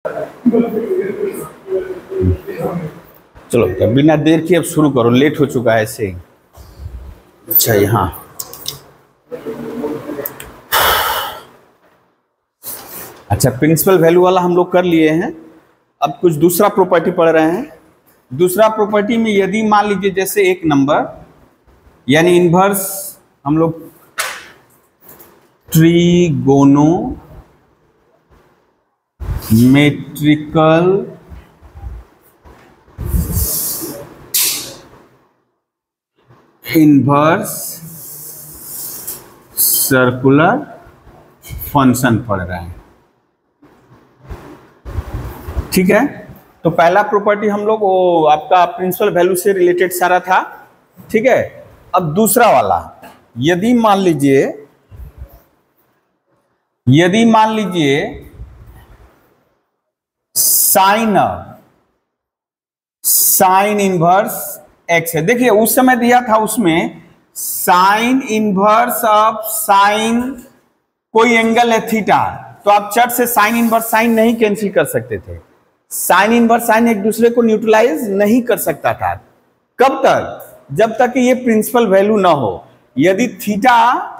चलो तो बिना देर के अब शुरू करो, लेट हो चुका है ऐसे ही। अच्छा यहाँ अच्छा प्रिंसिपल वैल्यू वाला हम लोग कर लिए हैं। अब कुछ दूसरा प्रॉपर्टी पढ़ रहे हैं। दूसरा प्रॉपर्टी में यदि मान लीजिए जैसे एक नंबर यानी इनवर्स हम लोग ट्रीगोनोमेट्रिकल इनवर्स सर्कुलर फंक्शन पढ़ रहे हैं। ठीक है, तो पहला प्रॉपर्टी हम लोग वो आपका प्रिंसिपल वैल्यू से रिलेटेड सारा था। ठीक है, अब दूसरा वाला यदि मान लीजिए साइन इनवर्स एक्स है। देखिए उस समय दिया था उसमें साइन इनवर्स ऑफ साइन कोई एंगल है थीटा, तो आप चट से साइन इनवर्स साइन नहीं कैंसिल कर सकते थे। साइन इनवर्स साइन एक दूसरे को न्यूट्रलाइज नहीं कर सकता था। कब तक? जब तक कि ये प्रिंसिपल वैल्यू ना हो। यदि थीटा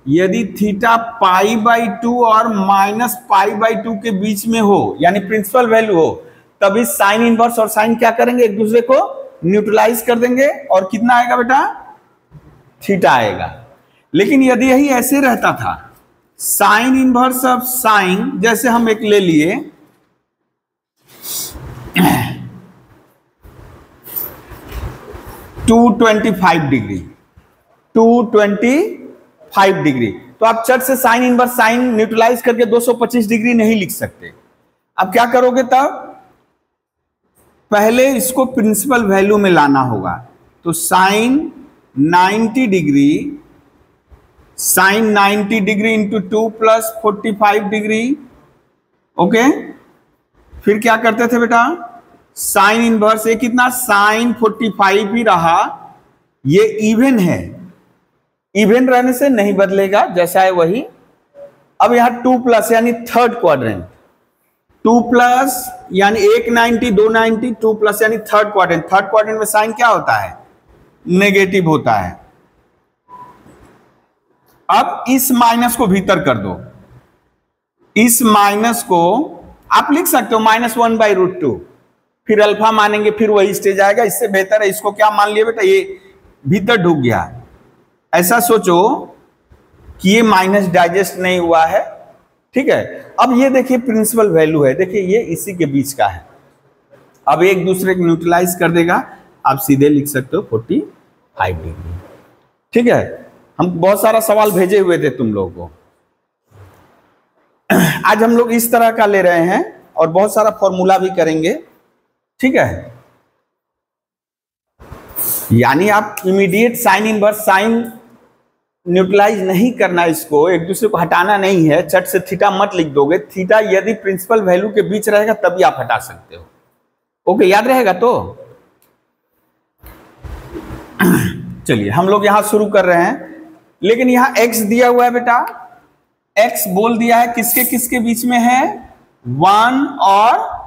π/2 और -π/2 के बीच में हो यानी प्रिंसिपल वैल्यू हो, तभी साइन इनवर्स और साइन क्या करेंगे, एक दूसरे को न्यूट्रलाइज कर देंगे और कितना आएगा बेटा, थीटा आएगा। लेकिन यदि यही ऐसे रहता था साइन इनवर्स ऑफ साइन, जैसे हम एक ले लिए 225 डिग्री, तो आप चट से साइन इनवर्स साइन न्यूट्रलाइज करके 225 डिग्री नहीं लिख सकते। अब क्या करोगे तब, पहले इसको प्रिंसिपल वैल्यू में लाना होगा। तो sine 90 degree into 2 + 45 degree. Okay, फिर क्या करते थे बेटा, साइन इनवर्स ये कितना, साइन 45 ही रहा। ये इवन है, इवन रहने से नहीं बदलेगा, जैसा है वही। अब यहां 2+ यानी थर्ड क्वाड्रेंट, 2+ यानी 190 290, 2+ यानी थर्ड क्वाड्रेंट। थर्ड क्वाड्रेंट में साइन क्या होता है, नेगेटिव होता है। अब इस माइनस को भीतर कर दो, इस माइनस को आप लिख सकते हो -1/√2, फिर अल्फा मानेंगे, फिर वही स्टेज आएगा। इससे बेहतर है इसको क्या मान लिया बेटा, ये भीतर ढुक गया। ऐसा सोचो कि ये माइनस डाइजेस्ट नहीं हुआ है। ठीक है, अब ये देखिए प्रिंसिपल वैल्यू है, देखिए ये इसी के बीच का है। अब एक दूसरे को न्यूट्रलाइज कर देगा, आप सीधे लिख सकते हो 45 डिग्री। ठीक है, हम बहुत सारा सवाल भेजे हुए थे तुम लोगों को। आज हम लोग इस तरह का ले रहे हैं और बहुत सारा फॉर्मूला भी करेंगे। ठीक है, यानी आप immediate sine inverse sine neutralize नहीं करना, इसको एक दूसरे को हटाना नहीं है। चट से थीटा मत लिख दोगे, थीटा यदि प्रिंसिपल वैल्यू के बीच रहेगा तभी आप हटा सकते हो। ओके, याद रहेगा तो चलिए हम लोग यहां शुरू कर रहे हैं। लेकिन यहां x दिया हुआ है बेटा, x बोल दिया है किसके किसके बीच में है, 1 और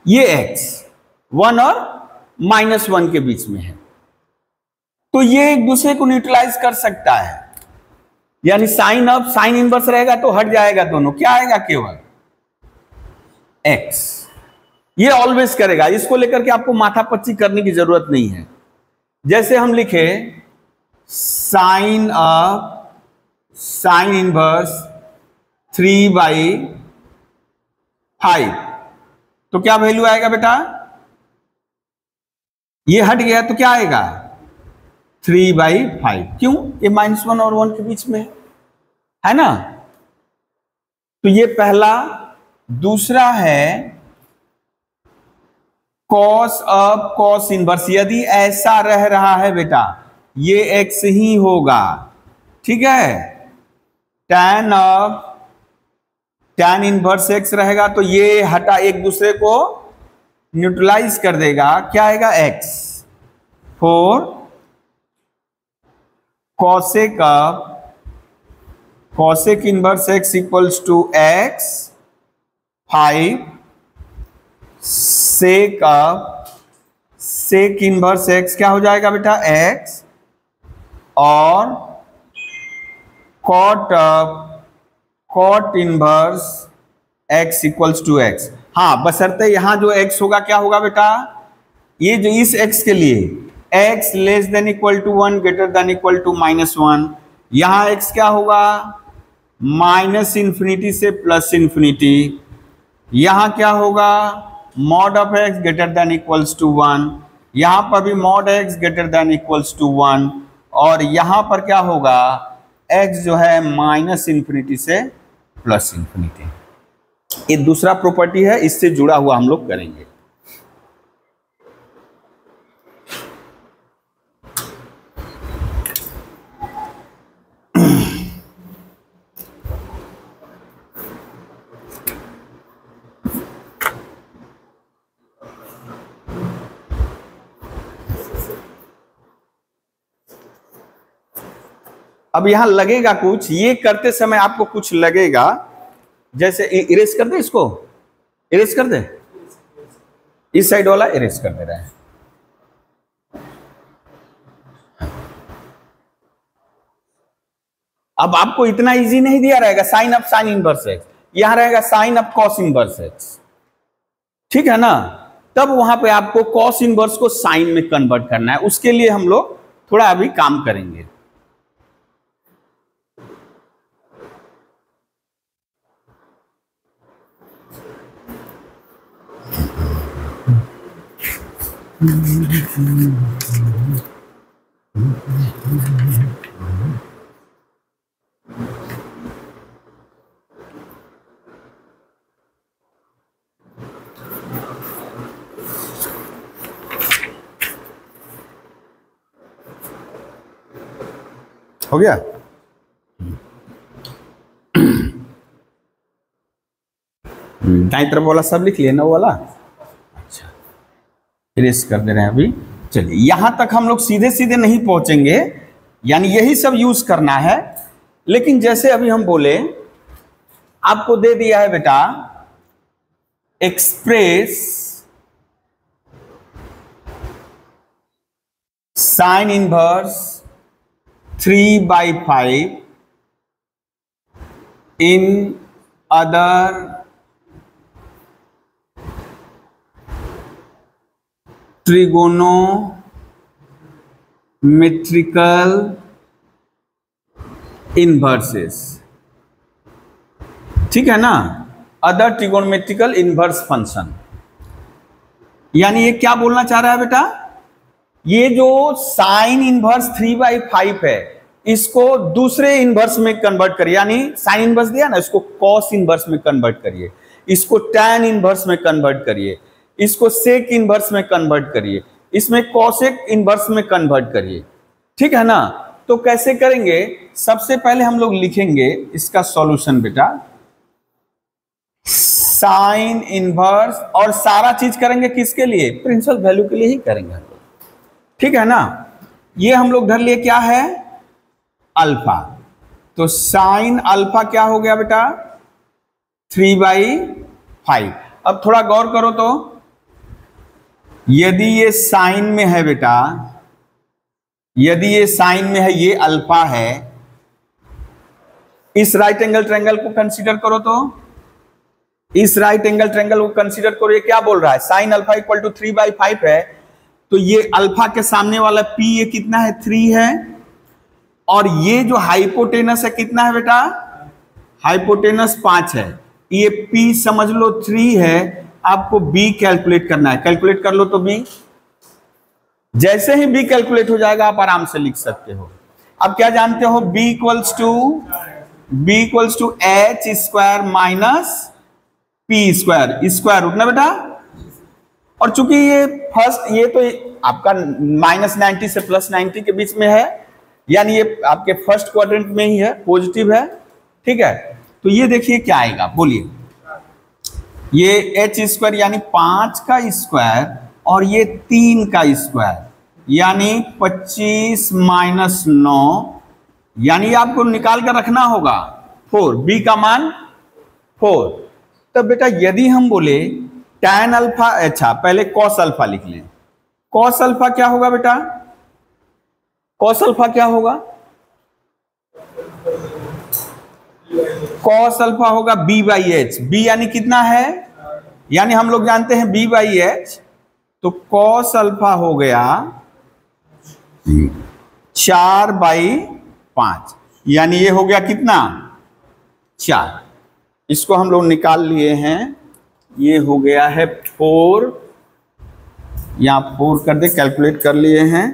ये x 1 और -1 के बीच में है। तो ये एक दूसरे को न्यूट्रलाइज कर सकता है, यानी साइन अब साइन इनवर्स रहेगा तो हट जाएगा दोनों, क्या आएगा, केवल x। ये ऑलवेज करेगा, इसको लेकर के आपको माथापच्ची करने की जरूरत नहीं है। जैसे हम लिखे साइन ऑफ साइन इनवर्स 3/5, तो क्या वैल्यू आएगा बेटा, ये हट गया तो क्या आएगा 3/5। क्यों, ये -1 और 1 के बीच में है ना। तो ये पहला। दूसरा है कॉस ऑफ कॉस इनवर्स, यदि ऐसा रह रहा है बेटा ये x ही होगा। ठीक है, tan of tan inverse x रहेगा तो ये हटा एक दूसरे को न्यूट्रलाइज कर देगा, क्या आएगा x। 4 cosec inverse x equals to x 5 sec inverse x क्या हो जाएगा बेटा x, और cot inverse x equals to x। हाँ, बशर्ते यहां जो x होगा क्या होगा बेटा, ये जो इस x के लिए x less than equal to 1 greater than equal to -1, यहां x क्या होगा माइनस इंफिनिटी से प्लस इंफिनिटी, यहां क्या होगा mod of x greater than equals to 1, यहां पर भी mod x greater than equals to 1, और यहां पर क्या होगा x जो है माइनस इंफिनिटी से प्लस इंफिनिटी। ये दूसरा प्रॉपर्टी है, इससे जुड़ा हुआ हम लोग करेंगे। अब यहां लगेगा कुछ, ये करते समय आपको कुछ लगेगा, जैसे इरेज कर दे, इसको इरेज कर दे, इस साइड वाला इरेज कर दे रहे हैं। अब आपको इतना इजी नहीं दिया रहेगा sine of sine inverse x, यहां रहेगा sine of cos inverse x, ठीक है ना। तब वहां पे आपको कॉस इनवर्स को साइन में कन्वर्ट करना है, उसके लिए हम लोग थोड़ा अभी काम करेंगे। हो गया? दाईं तरफ वाला सब लिख लिया ना वाला, अच्छा इरेज कर दे रहे हैं अभी। चलिए यहां तक हम लोग सीधे सीधे नहीं पहुंचेंगे, यानी यही सब यूज करना है। लेकिन जैसे अभी हम बोले, आपको दे दिया है बेटा express sine inverse 3/5 in other trigonometrical inverses, ठीक है ना, अदर ट्रिगोनोमेट्रिकल इनवर्स फंक्शन। यानी ये क्या बोलना चाह रहा है बेटा, ये जो साइन इनवर्स 3/5 है इसको दूसरे इनवर्स में कन्वर्ट करिए, यानी साइन इनवर्स दिया ना, इसको कॉस इनवर्स में कन्वर्ट करिए, इसको टैन इनवर्स में कन्वर्ट करिए, इसको सेक इनवर्स में कन्वर्ट करिए, इसमें कॉसेक इनवर्स में कन्वर्ट करिए, ठीक है ना। तो कैसे करेंगे, सबसे पहले हम लोग लिखेंगे इसका सॉल्यूशन बेटा, साइन इनवर्स, और सारा चीज करेंगे किसके लिए, प्रिंसिपल वैल्यू के लिए ही करेंगे हम लोग, ठीक है ना। ये हम लोग धर लिए क्या है अल्फा, तो साइन अल्फा क्या हो गया बेटा 3/5। अब थोड़ा गौर करो तो, यदि ये साइन में है बेटा, यदि ये साइन में है, ये अल्फा है, इस राइट एंगल ट्रायंगल को कंसीडर करो, तो इस राइट एंगल ट्रायंगल को कंसीडर करो, ये क्या बोल रहा है साइन अल्फा इक्वल टू 3/5 है, तो ये अल्फा के सामने वाला पी ये कितना है 3 है, और ये जो हाइपोटेनस है कितना है बेटा, हाइपोटेनस 5 है, ये पी समझ लो 3 है, आपको बी कैलकुलेट करना है, कैलकुलेट कर लो तो बी, जैसे ही बी कैलकुलेट हो जाएगा आप आराम से लिख सकते हो। अब क्या जानते हो, B equals to H square minus P square, square root ना बेटा, और चूंकि ये फर्स्ट, ये तो आपका -90 से +90 के बीच में है, यानी ये आपके फर्स्ट क्वाड्रेंट में ही है, पॉजिटिव है, ठीक है। तो ये देखिए क्या आएगा, बोलिए, ये एच स्क्वायर यानी 5 का स्क्वायर और ये 3 का स्क्वायर, यानी 25 - 9, यानी आपको निकाल कर रखना होगा 4, बी का मान 4, तब बेटा यदि हम बोले tan अल्फा, अच्छा पहले cos अल्फा लिख लें। cos अल्फा क्या होगा बेटा? cos अल्फा क्या होगा? cos अल्फा होगा b बाई एच। b यानी कितना है? यानी हम लोग जानते हैं b बाई एच, तो cos अल्फा हो गया 4/5, यानी ये हो गया कितना? 4। इसको हम लोग निकाल लिए हैं, ये हो गया है 4, यहां 4 कर दे, कैलकुलेट कर लिए हैं।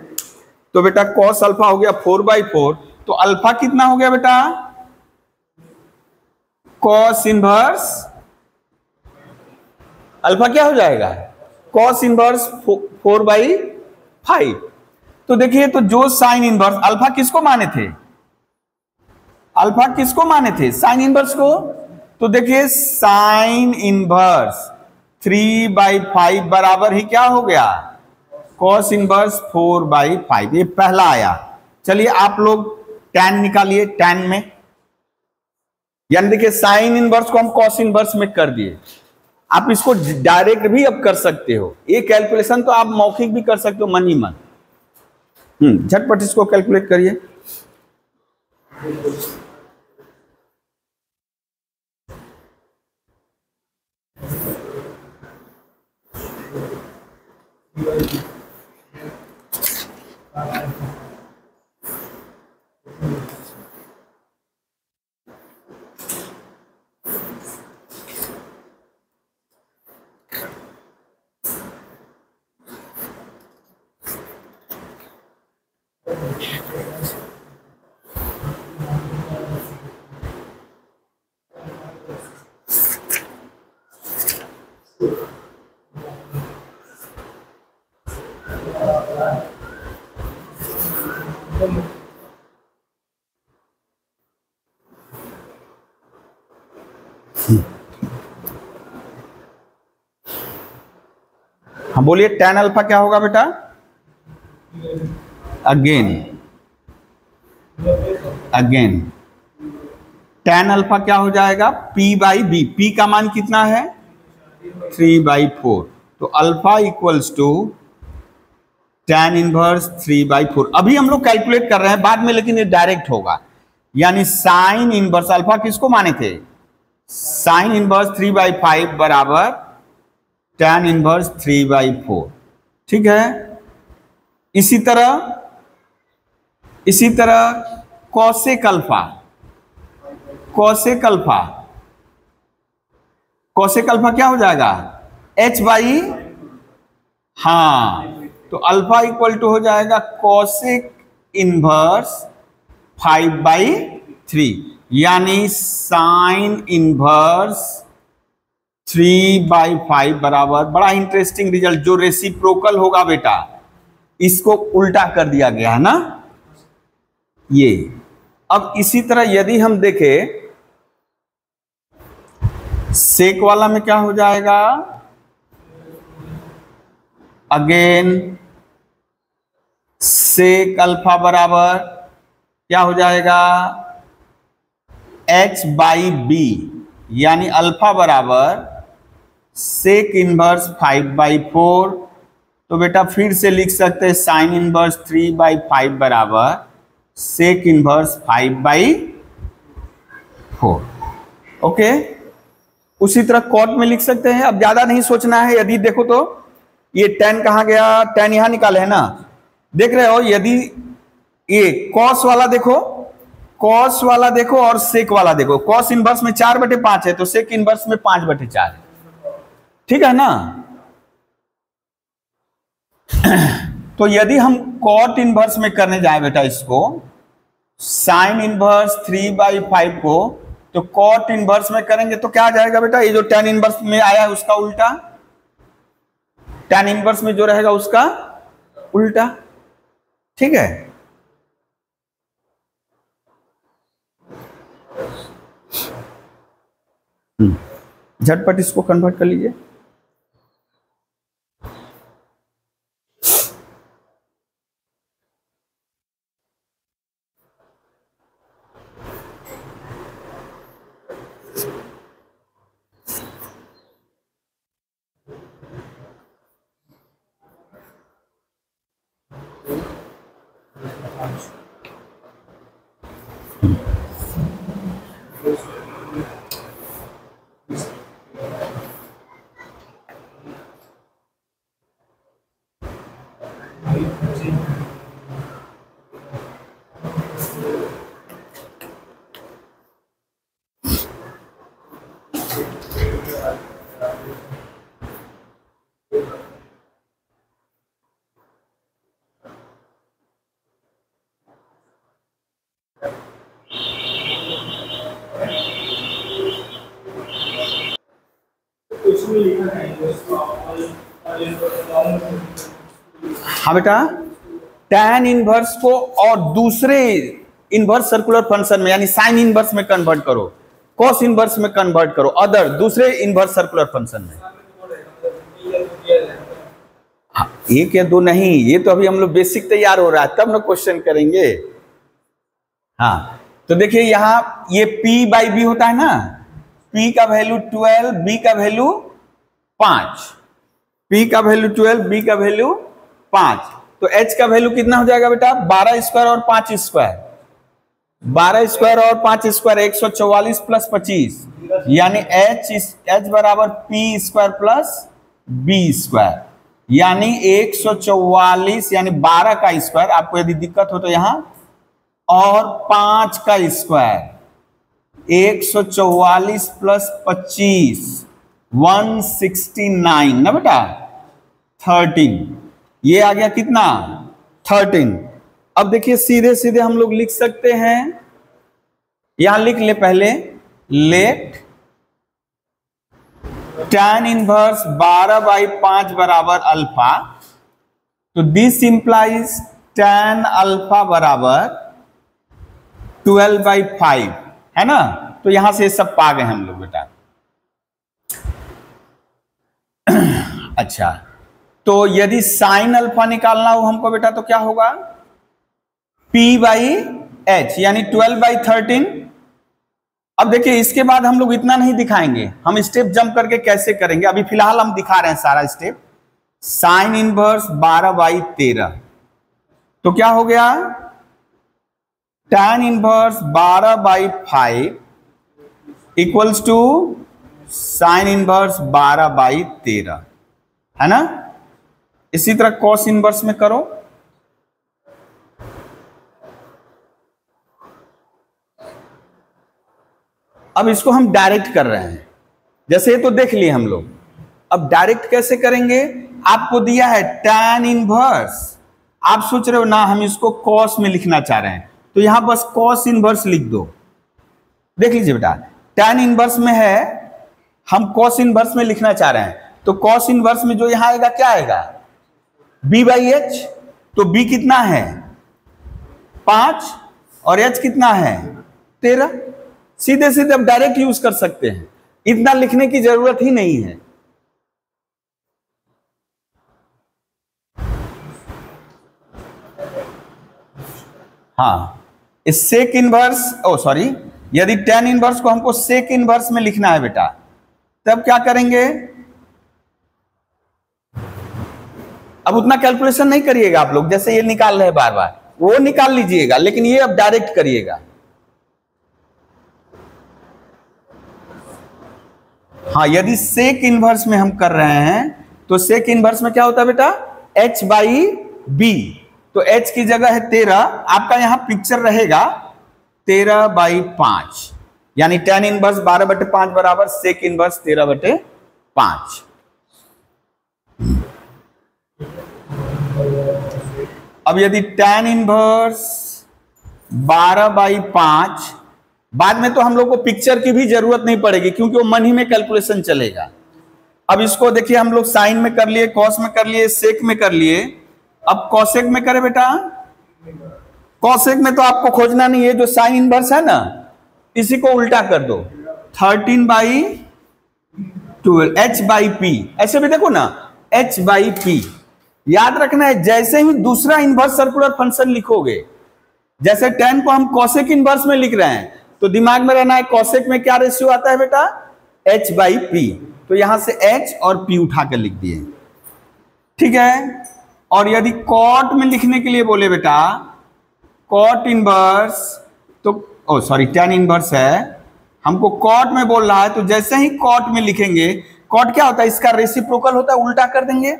तो बेटा cos अल्फा हो गया 4/4, तो अल्फा कितना हो गया बेटा? cos इनवर्स अल्फा क्या हो जाएगा? cos inverse 4/5। तो देखिए, तो जो साइन इनवर्स, अल्फा किसको माने थे? अल्फा किसको माने थे? साइन इनवर्स को। तो देखिए साइन इनवर्स 3/5 बराबर ही क्या हो गया? cos inverse 4/5। ये पहला आया। चलिए आप लोग tan निकालिए, tan में, यानी देखिए साइन इनवर्स को हम cos इनवर्स में कर दिए। आप इसको डायरेक्ट भी अब कर सकते हो, ये कैलकुलेशन तो आप मौखिक भी कर सकते हो मन ही मन। झटपट इसको कैलकुलेट करिए। हम बोलिए tan अल्फा क्या होगा बेटा? अगेन tan अल्फा क्या हो जाएगा? p/b। p का मान कितना है? 3/4। तो alpha equals to tan inverse 3/4। अभी हम लोग कैलकुलेट कर रहे हैं बाद में, लेकिन ये डायरेक्ट होगा। यानी साइन इनवर्स अल्फा किसको माने थे? साइन इनवर्स 3/5 बराबर tan इनवर्स 3/4। ठीक है। इसी तरह cosec अल्फा, क्या हो जाएगा? हाँ, तो अल्फा इक्वल टू हो जाएगा cosec इनवर्स 5/3, यानी साइन इनवर्स 3/5 बराबर, बड़ा इंटरेस्टिंग रिजल्ट, जो रेसिप्रोकल होगा बेटा इसको उल्टा कर दिया गया है ना ये। अब इसी तरह यदि हम देखें सेक वाला में क्या हो जाएगा? अगेन सेक अल्फा बराबर क्या हो जाएगा? h/b, यानी अल्फा बराबर सेक इनवर्स 5/4। तो बेटा फिर से लिख सकते हैं साइन इनवर्स 3/5 बराबर सेक इनवर्स 5/4। ओके, उसी तरह कॉट में लिख सकते हैं। अब ज्यादा नहीं सोचना है। यदि देखो तो ये tan कहां गया? tan यहां निकाले है ना, देख रहे हो? यदि ये कॉस वाला देखो और सेक वाला देखो। कॉस इनवर्स में 4/5 है, तो सेक इनवर्स में 5/4 है। ठीक है ना? तो यदि हम कॉट इनवर्स में करने जाए बेटा इसको, साइन इनवर्स 3/5 को, तो कॉट इनवर्स में करेंगे तो क्या आ जाएगा बेटा? ये जो tan इनवर्स में आया है उसका उल्टा, tan इनवर्स में जो रहेगा उसका उल्टा। ठीक है। झटपट इसको कन्वर्ट कर लीजिए। हाँ बेटा, tan इनवर्स को और दूसरे इनवर्स सर्कुलर फंक्शन में यानी साइन इनवर्स में कन्वर्ट करो, कॉस इनवर्स में कन्वर्ट करो, अदर दूसरे इनवर्स सर्कुलर फंक्शन में। हाँ, एक या दो नहीं, ये तो अभी हम लोग बेसिक तैयार हो रहा है तब ना क्वेश्चन करेंगे। हाँ तो देखिए यहाँ ये p बाई बी होता है ना, p का वैल्यू 12, b का वैल्यू 5, p का वैल्यू 12, b का वैल्यू 5, तो h का वैल्यू कितना हो जाएगा बेटा? 12 स्क्वायर और 5 स्क्वायर, 12 स्क्वायर और 5 स्क्वायर 144 प्लस 25, यानी h बराबर p square plus b square, यानी 144 यानी 12 का स्क्वायर, आपको यदि दिक्कत हो तो यहां, और 5 का स्क्वायर 144 प्लस 25 169 ना बेटा, 13, ये आ गया कितना? 13। अब देखिए सीधे सीधे हम लोग लिख सकते हैं, यहां लिख ले पहले, लेट tan इनवर्स 12/5 बराबर अल्फा, तो दिस इंप्लाइज tan अल्फा बराबर 12/5 है ना, तो यहां से सब पा गए हम लोग बेटा। अच्छा, तो यदि साइन अल्फा निकालना हो हमको बेटा तो क्या होगा? p/h यानी 12/13। अब देखिए इसके बाद हम लोग इतना नहीं दिखाएंगे, हम स्टेप जंप करके कैसे करेंगे, अभी फिलहाल हम दिखा रहे हैं सारा स्टेप। साइन इनवर्स 12/13, तो क्या हो गया? tan inverse 12/5 equals to sine inverse 12/13 है ना। इसी तरह कॉस इनवर्स में करो, अब इसको हम डायरेक्ट कर रहे हैं, जैसे ये तो देख लिए हम लोग, अब डायरेक्ट कैसे करेंगे? आपको दिया है tan इनवर्स, आप सोच रहे हो ना हम इसको कॉस में लिखना चाह रहे हैं, तो यहां बस कॉस इनवर्स लिख दो। देख लीजिए बेटा, tan इनवर्स में है, हम कॉस इनवर्स में लिखना चाह रहे हैं, तो कॉस इनवर्स में जो यहां आएगा क्या आएगा? b/h, तो b कितना है? 5 और h कितना है? 13। सीधे सीधे अब डायरेक्ट यूज कर सकते हैं, इतना लिखने की जरूरत ही नहीं है। हाँ, इस सेक इनवर्स, सॉरी, यदि tan इनवर्स को हमको सेक इनवर्स में लिखना है बेटा, तब क्या करेंगे? अब उतना कैलकुलेशन नहीं करिएगा आप लोग, जैसे ये निकाल रहे हैं बार बार, वो निकाल लीजिएगा, लेकिन ये अब डायरेक्ट करिएगा। हाँ, यदि सेक इनवर्स में हम कर रहे हैं तो सेक इनवर्स में क्या होता है बेटा? h/b, तो h की जगह है 13, आपका यहां पिक्चर रहेगा 13/5, यानी tan इनवर्स 12/5 बराबर सेक इनवर्स 13/5। अब यदि tan इनवर्स 12/5, बाद में तो हम लोग को पिक्चर की भी जरूरत नहीं पड़ेगी क्योंकि वो मन ही में कैलकुलेशन चलेगा। अब इसको देखिए हम लोग साइन में कर लिए, कॉस में कर लिए, सेक में कर लिए, अब कॉसेक में करें बेटा। कॉसेक में तो आपको खोजना नहीं है, जो साइन इनवर्स है ना इसी को उल्टा कर दो, 13/12 h/p, ऐसे भी देखो ना h/p। याद रखना है, जैसे ही दूसरा इनवर्स सर्कुलर फंक्शन लिखोगे, जैसे tan को हम कॉसेक इनवर्स में लिख रहे हैं, तो दिमाग में रहना है कॉसेक में क्या रेशियो आता है बेटा? h/p, तो यहां से h और p उठा कर लिख दिए, ठीक है। और यदि कॉट में लिखने के लिए बोले बेटा, कॉट इनवर्स, तो सॉरी tan इनवर्स है, हमको कॉट में बोल रहा है, तो जैसे ही कॉट में लिखेंगे, कॉट क्या होता है? इसका रेसिप्रोकल होता है, उल्टा कर देंगे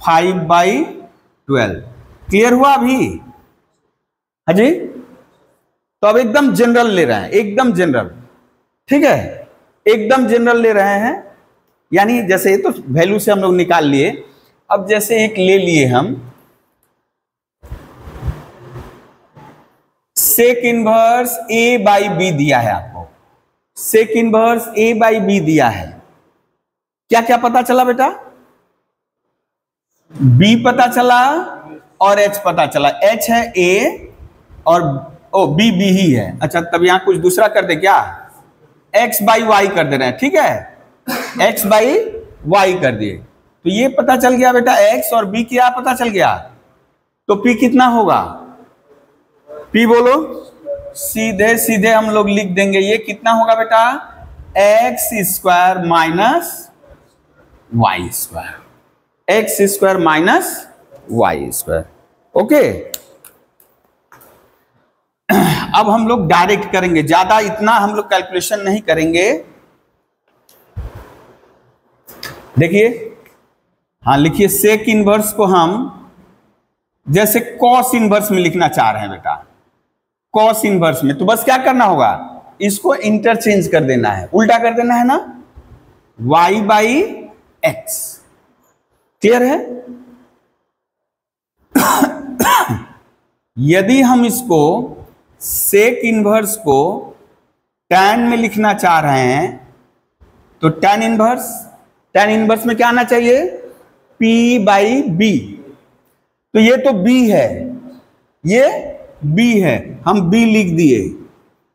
5/12, क्लियर हुआ अभी? हाँ जी। तो अब एकदम जनरल ले रहे हैं, एकदम जनरल, ठीक है, एकदम जनरल ले रहे हैं। यानी जैसे ये तो वैल्यू से हम लोग निकाल लिए। अब जैसे एक ले लिए हम sec inverse A by B दिया है आपको, sec inverse A by B दिया है। क्या क्या पता चला बेटा? बी पता चला और एच पता चला। एच है ए और ओ बी बी ही है। अच्छा, तब यहां कुछ दूसरा कर दे क्या? एक्स बाई वाई कर दे रहे हैं, ठीक है, एक्स बाई वाई कर दिए। तो ये पता चल गया बेटा, एक्स और बी क्या पता चल गया। तो पी कितना होगा? पी बोलो, सीधे सीधे हम लोग लिख देंगे, ये कितना होगा बेटा? X square minus y square, x square minus y square. Okay, अब हम लोग डायरेक्ट करेंगे, ज्यादा इतना हम लोग कैलकुलेशन नहीं करेंगे। देखिए, हाँ लिखिए, सेक इनवर्स को हम जैसे कॉस इनवर्स में लिखना चाह रहे हैं बेटा, कॉस इनवर्स में, तो बस क्या करना होगा, इसको इंटरचेंज कर देना है, उल्टा कर देना है ना, y बाई एक्स। क्लियर है? यदि हम इसको सेक इनवर्स को tan में लिखना चाह रहे हैं तो tan इनवर्स में क्या आना चाहिए? p by B. तो ये तो b है, ये b है, हम b लिख दिए।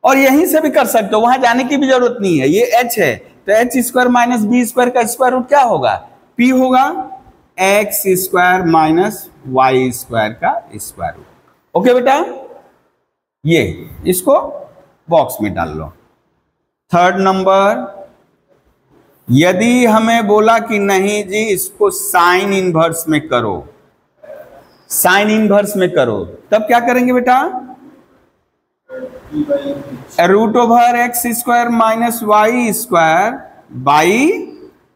और यहीं से भी कर सकते हो, वहां जाने की भी जरूरत नहीं है। ये h है तो H square minus B square का स्क्वायर रूट क्या होगा? p होगा x square minus y square का स्क्वायर रूट। ओके बेटा, ये इसको बॉक्स में डाल लो। थर्ड नंबर, यदि हमें बोला कि नहीं जी इसको साइन इनवर्स में करो, साइन इनवर्स में करो, तब क्या करेंगे बेटा? Root over x square minus y square by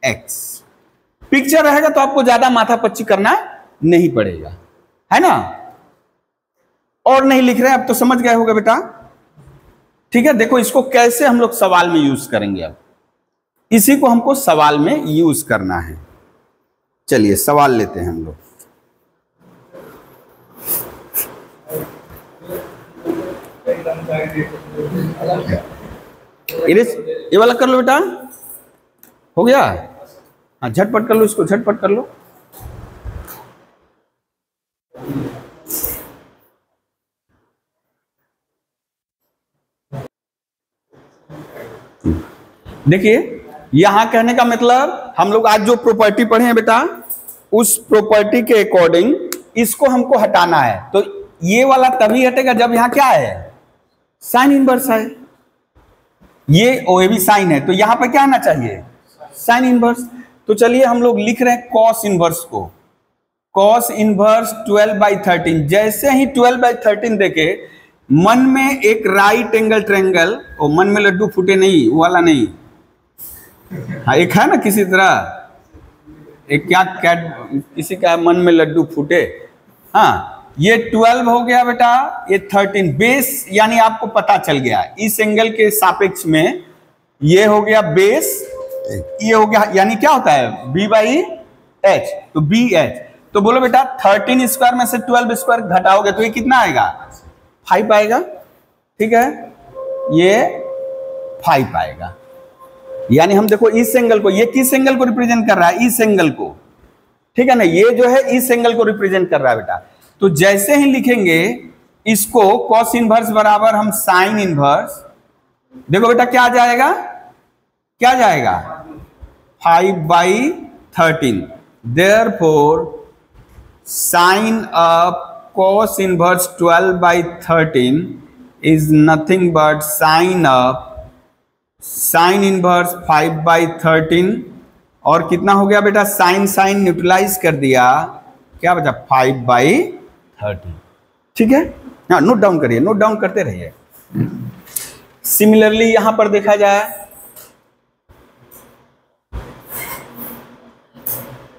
x. Picture रहेगा तो आपको ज्यादा माथा पच्ची करना नहीं पड़ेगा, है ना? और नहीं लिख रहे, अब तो समझ गए होगा बेटा, ठीक है। देखो इसको कैसे हम लोग सवाल में यूज करेंगे, अब इसी को हमको सवाल में यूज करना है। चलिए सवाल लेते हैं हम लोग। ये वाला कर लो बेटा, हो गया? हाँ झटपट कर लो, इसको झटपट कर लो। देखिए यहां कहने का मतलब, हम लोग आज जो प्रॉपर्टी पढ़े हैं बेटा, उस प्रॉपर्टी के अकॉर्डिंग इसको हमको हटाना है। तो ये वाला तभी हटेगा जब यहां क्या है? साइन इनवर्स है। ये भी साइन है, तो यहां पर क्या आना चाहिए? Sine inverse. तो चलिए हम लोग लिख रहे हैं कॉस इनवर्स को, कॉस इनवर्स 12/13। जैसे ही 12/13 देखे, मन में एक राइट एंगल ट्रायंगल, और मन में लड्डू फूटे नहीं, वो वाला नहीं, हाँ एक है ना किसी तरह, एक क्या किसी का मन में लड्डू फूटे, हाँ ये 12 हो गया बेटा, ये 13 बेस, यानी आपको पता चल गया इस एंगल के सापेक्ष में ये हो गया बेस, ये हो गया, यानी क्या होता है? b बाई एच, तो बी एच। तो बोलो बेटा 13 स्क्वायर में से 12 स्क्वायर घटाओगे तो ये कितना आएगा? 5 आएगा, ठीक है, ये 5 आएगा। यानी हम देखो इस एंगल को, ये किस एंगल को रिप्रेजेंट कर रहा है? इस एंगल को, ठीक है ना, ये जो है इस एंगल को रिप्रेजेंट कर रहा है बेटा। तो जैसे ही लिखेंगे इसको कॉस इनवर्स बराबर हम साइन इनवर्स, देखो बेटा क्या आ जाएगा, क्या जाएगा? 5/13। Therefore sine of cos inverse 12/13 is nothing but sine of sine inverse 5/13। और कितना हो गया बेटा? साइन साइन न्यूट्रलाइज कर दिया, क्या बचा? 5/13। ठीक है, हाँ नोट डाउन करिए, नोट डाउन करते रहिए। सिमिलरली यहां पर देखा जाए,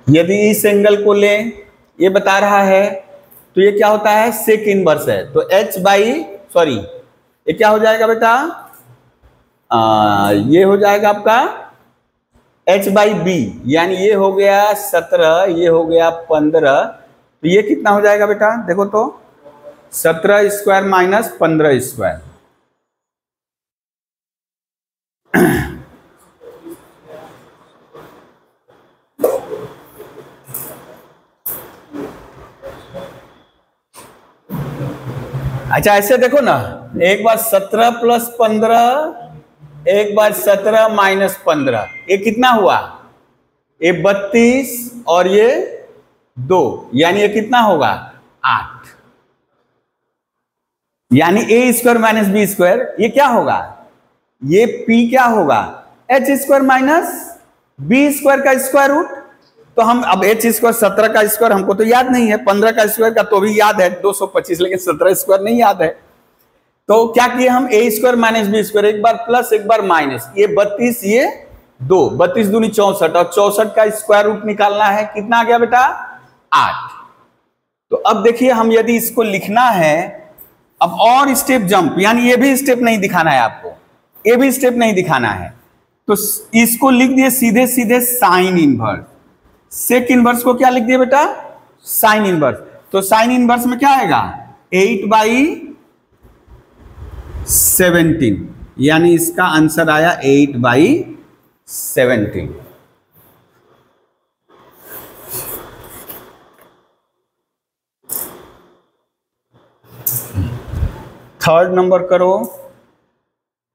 यदि इस एंगल को लें, ये बता रहा है तो ये क्या होता है, सेक इनवर्स है। तो h बाई सॉरी ये क्या हो जाएगा बेटा, ये हो जाएगा आपका h बाई बी, यानी ये हो गया 17, ये हो गया 15, तो ये कितना हो जाएगा बेटा, देखो तो 17 स्क्वायर माइनस 15 स्क्वायर। अच्छा ऐसे देखो ना, एक बार 17 प्लस 15, एक बार 17 माइनस 15, ये कितना हुआ, ये 32 और ये 2, यानी ये कितना होगा 8, यानी a square minus B square, ये क्या होगा, ये p क्या होगा, h square minus B square का स्क्वायर रूट। तो हम अब h स्क्वायर 17 का स्क्वायर हमको तो याद नहीं है, 15 का स्क्वायर का तो भी याद है 225, लेकिन 17 स्क्वायर नहीं याद है। तो क्या किए हम, a square minus B square, एक बार प्लस एक बार माइनस, ये 32 ये 2, 32 दूनी 64, और 64 का स्क्वायर रूट निकालना है, कितना आ गया बेटा 8। तो अब देखिए हम यदि इसको लिखना है, अब और स्टेप जंप, यानी ये भी स्टेप नहीं दिखाना है आपको, ये भी स्टेप नहीं दिखाना है, तो इसको लिख दिए सीधे सीधे साइन इनवर्स। सेक इनवर्स को क्या लिख दिए बेटा, साइन इनवर्स। तो साइन इनवर्स में क्या आएगा 8/17, यानी इसका आंसर आया 8/17। थर्ड नंबर करो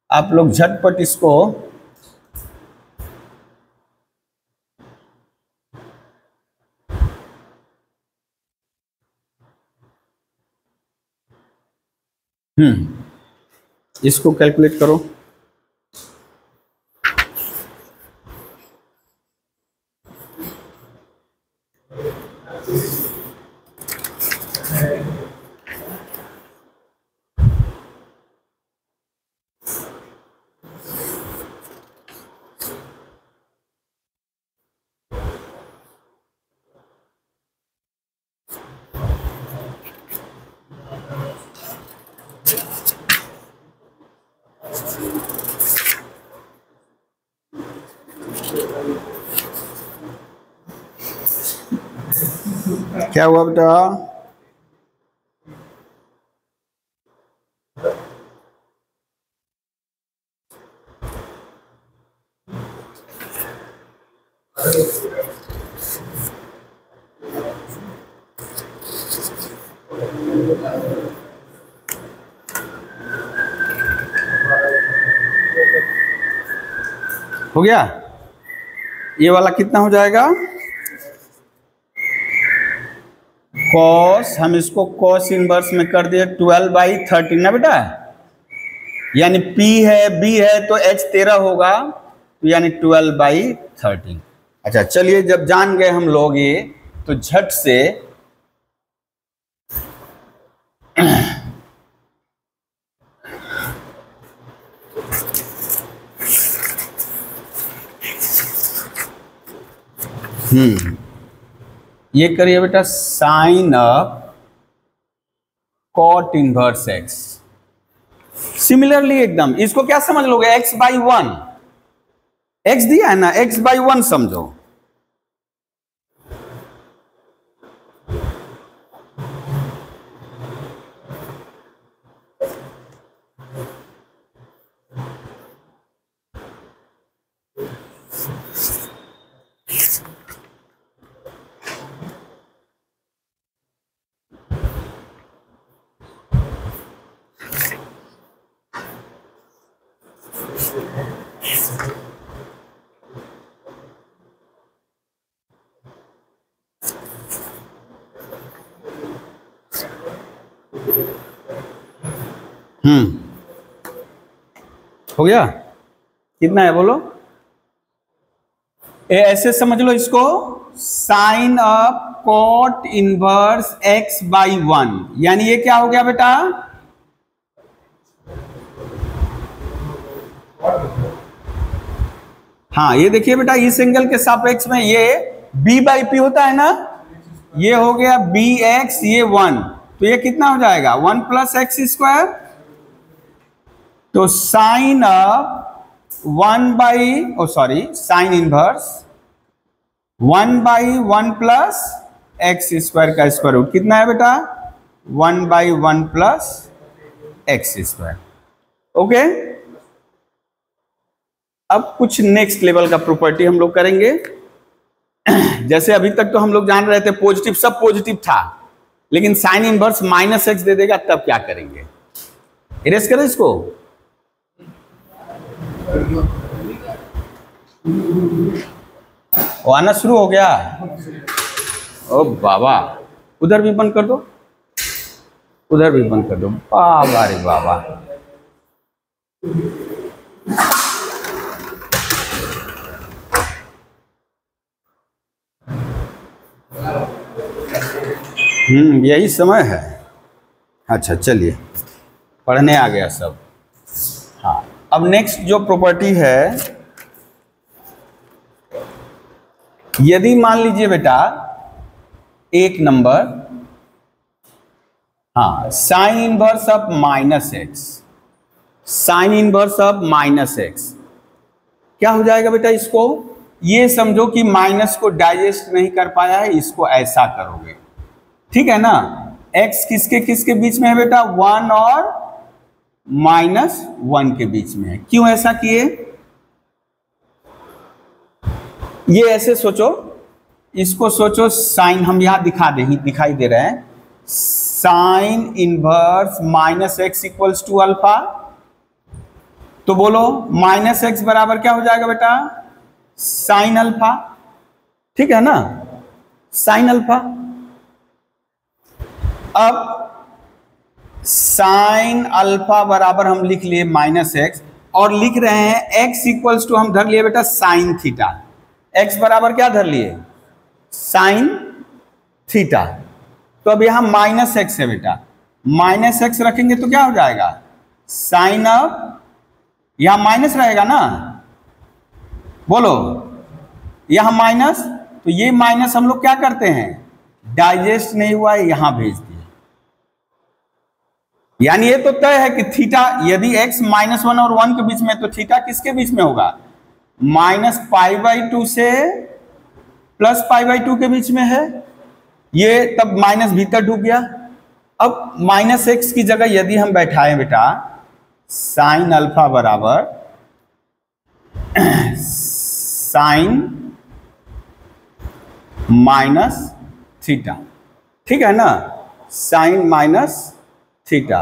आप लोग झटपट इसको, इसको कैलकुलेट करो। क्या हुआ बेटा, हो गया, ये वाला कितना हो जाएगा, कॉस, हम इसको कॉस इनवर्स में कर दिए 12/13 ना बेटा, यानी P है B है तो H 13 होगा, तो यानी 12/13। अच्छा चलिए, जब जान गए हम लोग ये, तो झट से ये करिए बेटा, sine of cot inverse x। Similarly एकदम इसको क्या समझ लोगे, x/1, x दिया है ना, x/1 समझो। हो गया, कितना है बोलो, ऐसे समझ लो इसको, sign of cot inverse x/1, यानी ये क्या हो गया बेटा, हाँ ये देखिए बेटा, इस एंगल के सापेक्ष में ये b/p होता है ना, ये हो गया बी एक्स, ये 1, तो ये कितना हो जाएगा 1 प्लस एक्स स्क्वायर। तो sine of 1 by sine inverse 1 by 1 plus x square का स्क्वायर रूट कितना है बेटा 1 by 1 plus x square. Okay, अब कुछ नेक्स्ट लेवल का प्रॉपर्टी हम लोग करेंगे। जैसे अभी तक तो हम लोग जान रहे थे पॉजिटिव, सब पॉजिटिव था, लेकिन साइन इनवर्स माइनस एक्स दे देगा, तब क्या करेंगे? इरेज करें इसको। वो आना शुरू हो गया। ओ बाबा, उधर भी बंद कर दो, उधर भी बंद कर दो। बाबा रे बाबा, यही समय है। अच्छा चलिए, पढ़ने आ गया सब। हाँ, अब नेक्स्ट जो प्रॉपर्टी है, यदि मान लीजिए बेटा एक नंबर, हाँ, sign inverse of minus x, sign inverse of minus x क्या हो जाएगा बेटा? इसको ये समझो कि माइनस को डाइजेस्ट नहीं कर पाया है, इसको ऐसा करोगे, ठीक है ना। x किसके किसके बीच में है बेटा? 1 और -1 के बीच में है। क्यों ऐसा किए? ये ऐसे सोचो, इसको सोचो, साइन हम यहां दिखाई दे रहे हैं, sine inverse minus x equals to alpha. तो बोलो माइनस एक्स बराबर क्या हो जाएगा बेटा? साइन अल्फा, ठीक है ना, साइन अल्फा। अब साइन अल्फा बराबर हम लिख लिए माइनस एक्स, और लिख रहे हैं x इक्वल्स टू हम धर लिए बेटा साइन थीटा। x बराबर क्या धर लिए? Sine theta. तो अब यहां माइनस एक्स है बेटा, माइनस एक्स रखेंगे तो क्या हो जाएगा? साइन ऑफ, यहां माइनस रहेगा ना, बोलो, यहां माइनस, तो ये माइनस हम लोग क्या करते हैं, डाइजेस्ट नहीं हुआ है, यहां भेज दिए। यानी ये तो तय है कि थीटा, यदि x -1 और 1 के बीच में, तो थीटा किसके बीच में होगा? -π/2 से +π/2 के बीच में है। ये तब माइनस भीतर डूब गया। अब माइनस एक्स की जगह यदि हम बैठाएं बेटा साइन अल्फा बराबर साइन माइनस थीटा, ठीक है ना, साइन माइनस थीटा,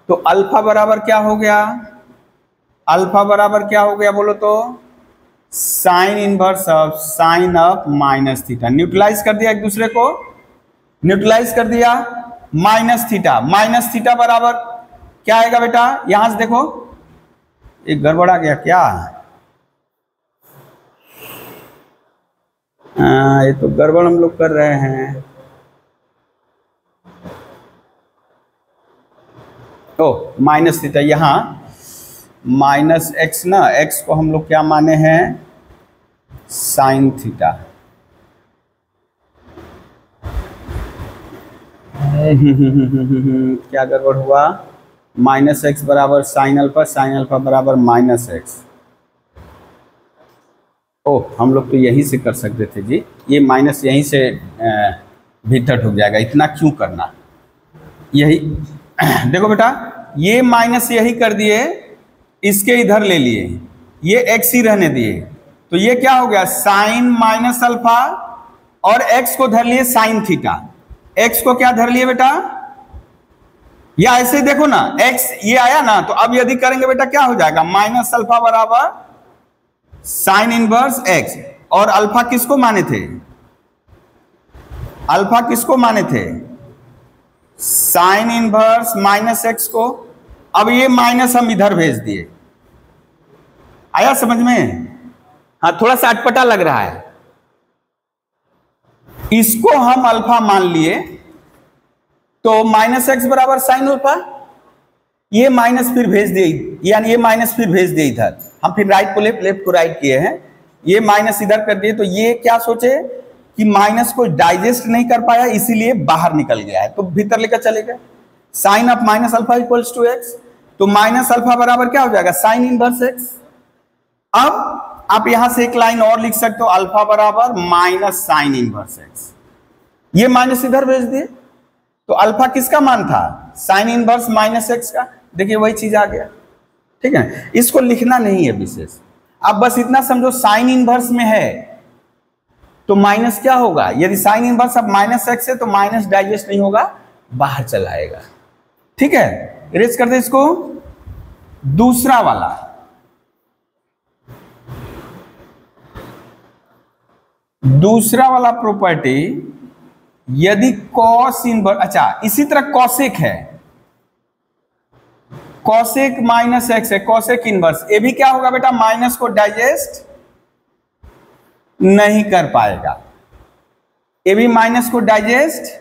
तो अल्फा बराबर क्या हो गया? अल्फा बराबर क्या हो गया बोलो तो? Sine inverse of sine of minus theta. Neutralize कर दिया, एक दूसरे को न्यूट्रलाइज कर दिया। माइनस थीटा बराबर क्या आएगा बेटा? यहां से देखो, एक गड़बड़ा गया क्या? ये तो गड़बड़ हम लोग कर रहे हैं। ओ माइनस थीटा, यहाँ माइनस एक्स ना, एक्स को हम लोग क्या माने हैं? Sine theta. क्या गड़बड़ हुआ? माइनस एक्स बराबर साइन अल्फा बराबर माइनस एक्स। ओह, हम लोग तो यहीं से कर सकते थे जी, ये माइनस यहीं से भीतर ढुक जाएगा, इतना क्यों करना? यही देखो बेटा, ये माइनस यही कर दिए, इसके इधर ले लिए, ये एक्स ही रहने दिए, तो ये क्या हो गया? साइन माइनस अल्फा, और एक्स को धर लिए साइन थीटा। एक्स को क्या धर लिए बेटा? या ऐसे ही देखो ना, एक्स ये आया ना, तो अब यदि करेंगे बेटा क्या हो जाएगा? माइनस अल्फा बराबर साइन इनवर्स एक्स, और अल्फा किसको माने थे? अल्फा किसको माने थे? साइन इनवर्स माइनस एक्स को। अब ये माइनस हम इधर भेज दिए, आया समझ में? हाँ, थोड़ा सा अटपटा लग रहा है। इसको हम अल्फा मान लिए, तो माइनस एक्स बराबर साइन अल्फा, ये माइनस फिर भेज दिए, यानी ये माइनस फिर भेज दिए इधर। हम फिर राइट को लेफ्ट, लेफ्ट को राइट किए हैं, ये माइनस इधर कर दिए, तो ये क्या सोचे कि माइनस को डाइजेस्ट नहीं कर पाया इसीलिए बाहर निकल गया है, तो भीतर लेकर चलेगा। Sine of minus alpha equals to x, तो माइनस अल्फा बराबर क्या हो जाएगा, साइन इनवर्स एक्स। अब आप यहां से एक लाइन और लिख सकते हो, अल्फा बराबर माइनस साइन इनवर्स एक्स। ये माइनस इधर भेज दिए, तो अल्फा किसका मान था, साइन इनवर्स माइनस एक्स का। देखिए वही चीज आ गया, ठीक है। इसको लिखना नहीं है विशेष, आप बस इतना समझो साइन इनवर्स में है तो माइनस क्या होगा, यदि साइन इनवर्स अब माइनस एक्स है तो माइनस डाइजेस्ट नहीं होगा, बाहर चला आएगा, ठीक है। इरेज कर दे इसको। दूसरा वाला, दूसरा वाला प्रॉपर्टी, यदि कॉस इनवर्स, अच्छा इसी तरह कॉसेक है, कॉसेक माइनस एक्स है, कॉसेक इनवर्स, ये भी क्या होगा बेटा, माइनस को डाइजेस्ट नहीं कर पाएगा, ये भी माइनस को डाइजेस्ट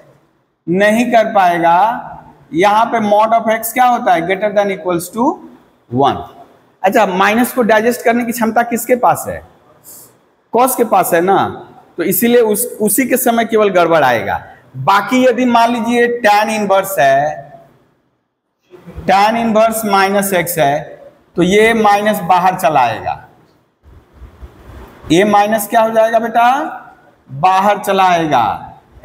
नहीं कर पाएगा। यहां पे मॉड ऑफ एक्स क्या होता है, ग्रेटर देन इक्वल्स टू 1। अच्छा, माइनस को डाइजेस्ट करने की क्षमता किसके पास है, कॉस के पास है ना, तो इसीलिए उसी के समय केवल गड़बड़ आएगा। बाकी यदि मान लीजिए tan इनवर्स है, tan इनवर्स माइनस एक्स है, तो ये माइनस बाहर चला आएगा, ये माइनस क्या हो जाएगा बेटा, बाहर चला आएगा।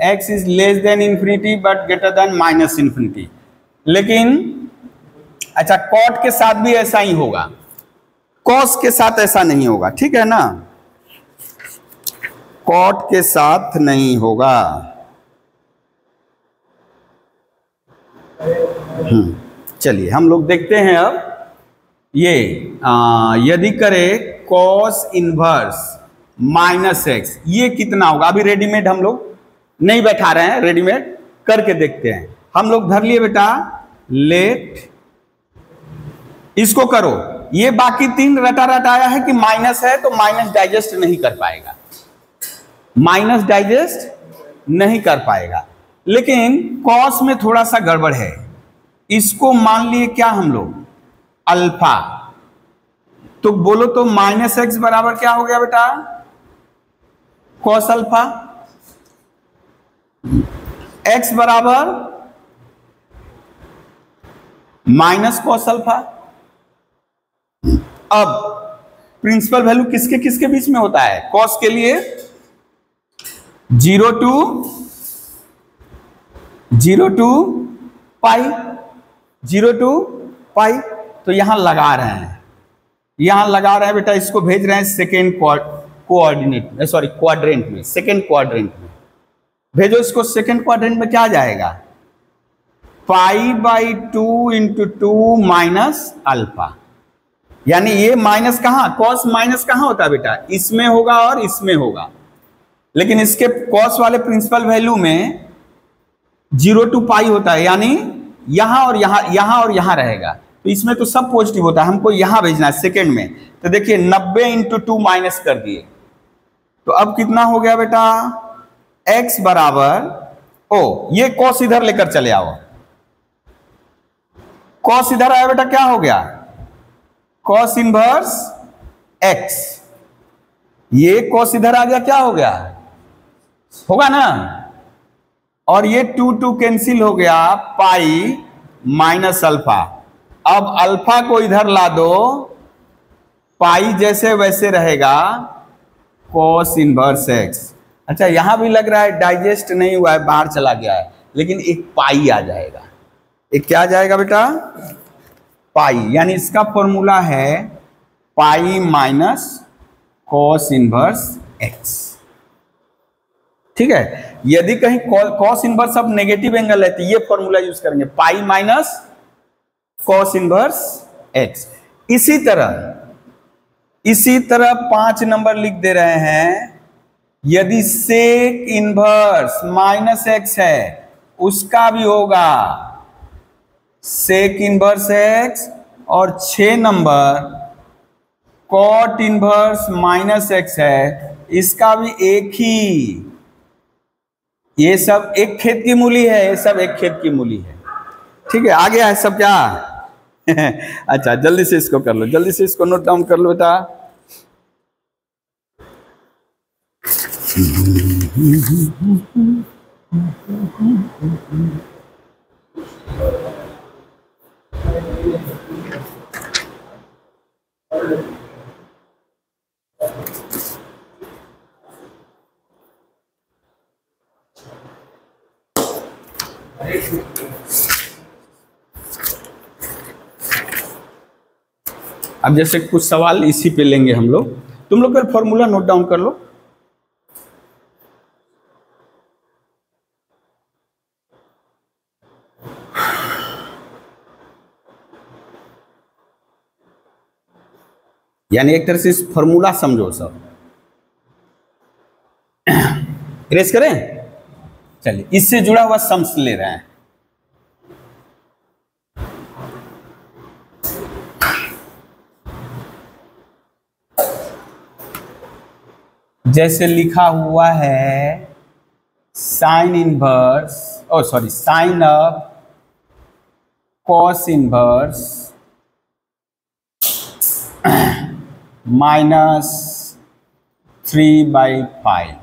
x is less than infinity but greater then minus infinity. लेकिन अच्छा, कॉट के साथ भी ऐसा ही होगा, कॉस के साथ ऐसा नहीं होगा, ठीक है ना, कॉट के साथ नहीं होगा। चलिए हम लोग देखते हैं अब ये यदि करे कॉस इनवर्स माइनस एक्स, ये कितना होगा। अभी रेडीमेड हम लोग नहीं बैठा रहे हैं, रेडीमेड करके देखते हैं। हम लोग धर लिए बेटा, लेट इसको करो, ये बाकी तीन रटा रटाया है कि माइनस है तो माइनस डाइजेस्ट नहीं कर पाएगा, माइनस डाइजेस्ट नहीं कर पाएगा। लेकिन कॉस में थोड़ा सा गड़बड़ है, इसको मान लिए क्या हम लोग, अल्फा, तो बोलो तो माइनस एक्स बराबर क्या हो गया बेटा, कॉस अल्फा, एक्स बराबर माइनस कॉस अल्फा। अब प्रिंसिपल वैल्यू किसके किसके बीच में होता है, कॉस के लिए 0 to पाई, 0 to पाई, तो यहां लगा रहे हैं, यहां लगा रहे हैं बेटा, इसको भेज रहे हैं सेकेंड कोऑर्डिनेट में, सॉरी क्वाड्रेंट में, सेकेंड क्वाड्रेंट में भेजो इसको। सेकेंड क्वाड्रेंट में क्या आ जाएगा, π/2 इंटू 2 माइनस अल्फा, यानी ये माइनस कहां, कॉस माइनस कहां होता है बेटा, इसमें होगा और इसमें होगा, लेकिन इसके कॉस वाले प्रिंसिपल वैल्यू में 0 to पाई होता है, यानी यहां और यहां, यहां और यहां रहेगा, तो इसमें तो सब पॉजिटिव होता है, हमको यहां भेजना है सेकेंड में। तो देखिए 90 इंटू 2 माइनस कर दिए, तो अब कितना हो गया बेटा, x बराबर, ओ ये कॉस इधर लेकर चले आओ, कॉस इधर आया बेटा, क्या हो गया, कॉस इनवर्स x, ये कॉस इधर आ गया, क्या हो गया, होगा ना, और ये 2 कैंसिल हो गया, पाई माइनस अल्फा। अब अल्फा को इधर ला दो, पाई जैसे वैसे रहेगा, कॉस इनवर्स एक्स। अच्छा, यहां भी लग रहा है डाइजेस्ट नहीं हुआ है, बाहर चला गया है, लेकिन एक पाई आ जाएगा, एक क्या आ जाएगा बेटा, पाई, यानी इसका फॉर्मूला है pi minus cos inverse x, ठीक है। यदि कहीं कॉस इनवर्स अब नेगेटिव एंगल है तो ये फॉर्मूला यूज करेंगे, pi minus cos inverse x. इसी तरह 5 नंबर लिख दे रहे हैं, यदि सेक इनवर्स माइनस एक्स है उसका भी होगा सेक इनवर्स एक्स, और 6 number cot inverse minus x है, इसका भी एक ही, ये सब एक खेत की मूली है, ये सब एक खेत की मूली है, ठीक है। आ गया है सब क्या अच्छा, जल्दी से इसको कर लो, जल्दी से इसको नोट डाउन कर लो बेटा। अब जैसे कुछ सवाल इसी पे लेंगे हम लोग, तुम लोग का फॉर्मूला नोट डाउन कर लो। यानी एक तरह से इस फॉर्मूला समझो सब। इरेज करें, चलिए इससे जुड़ा हुआ सम्स ले रहे हैं। जैसे लिखा हुआ है sine inverse, sine of cos inverse -3/5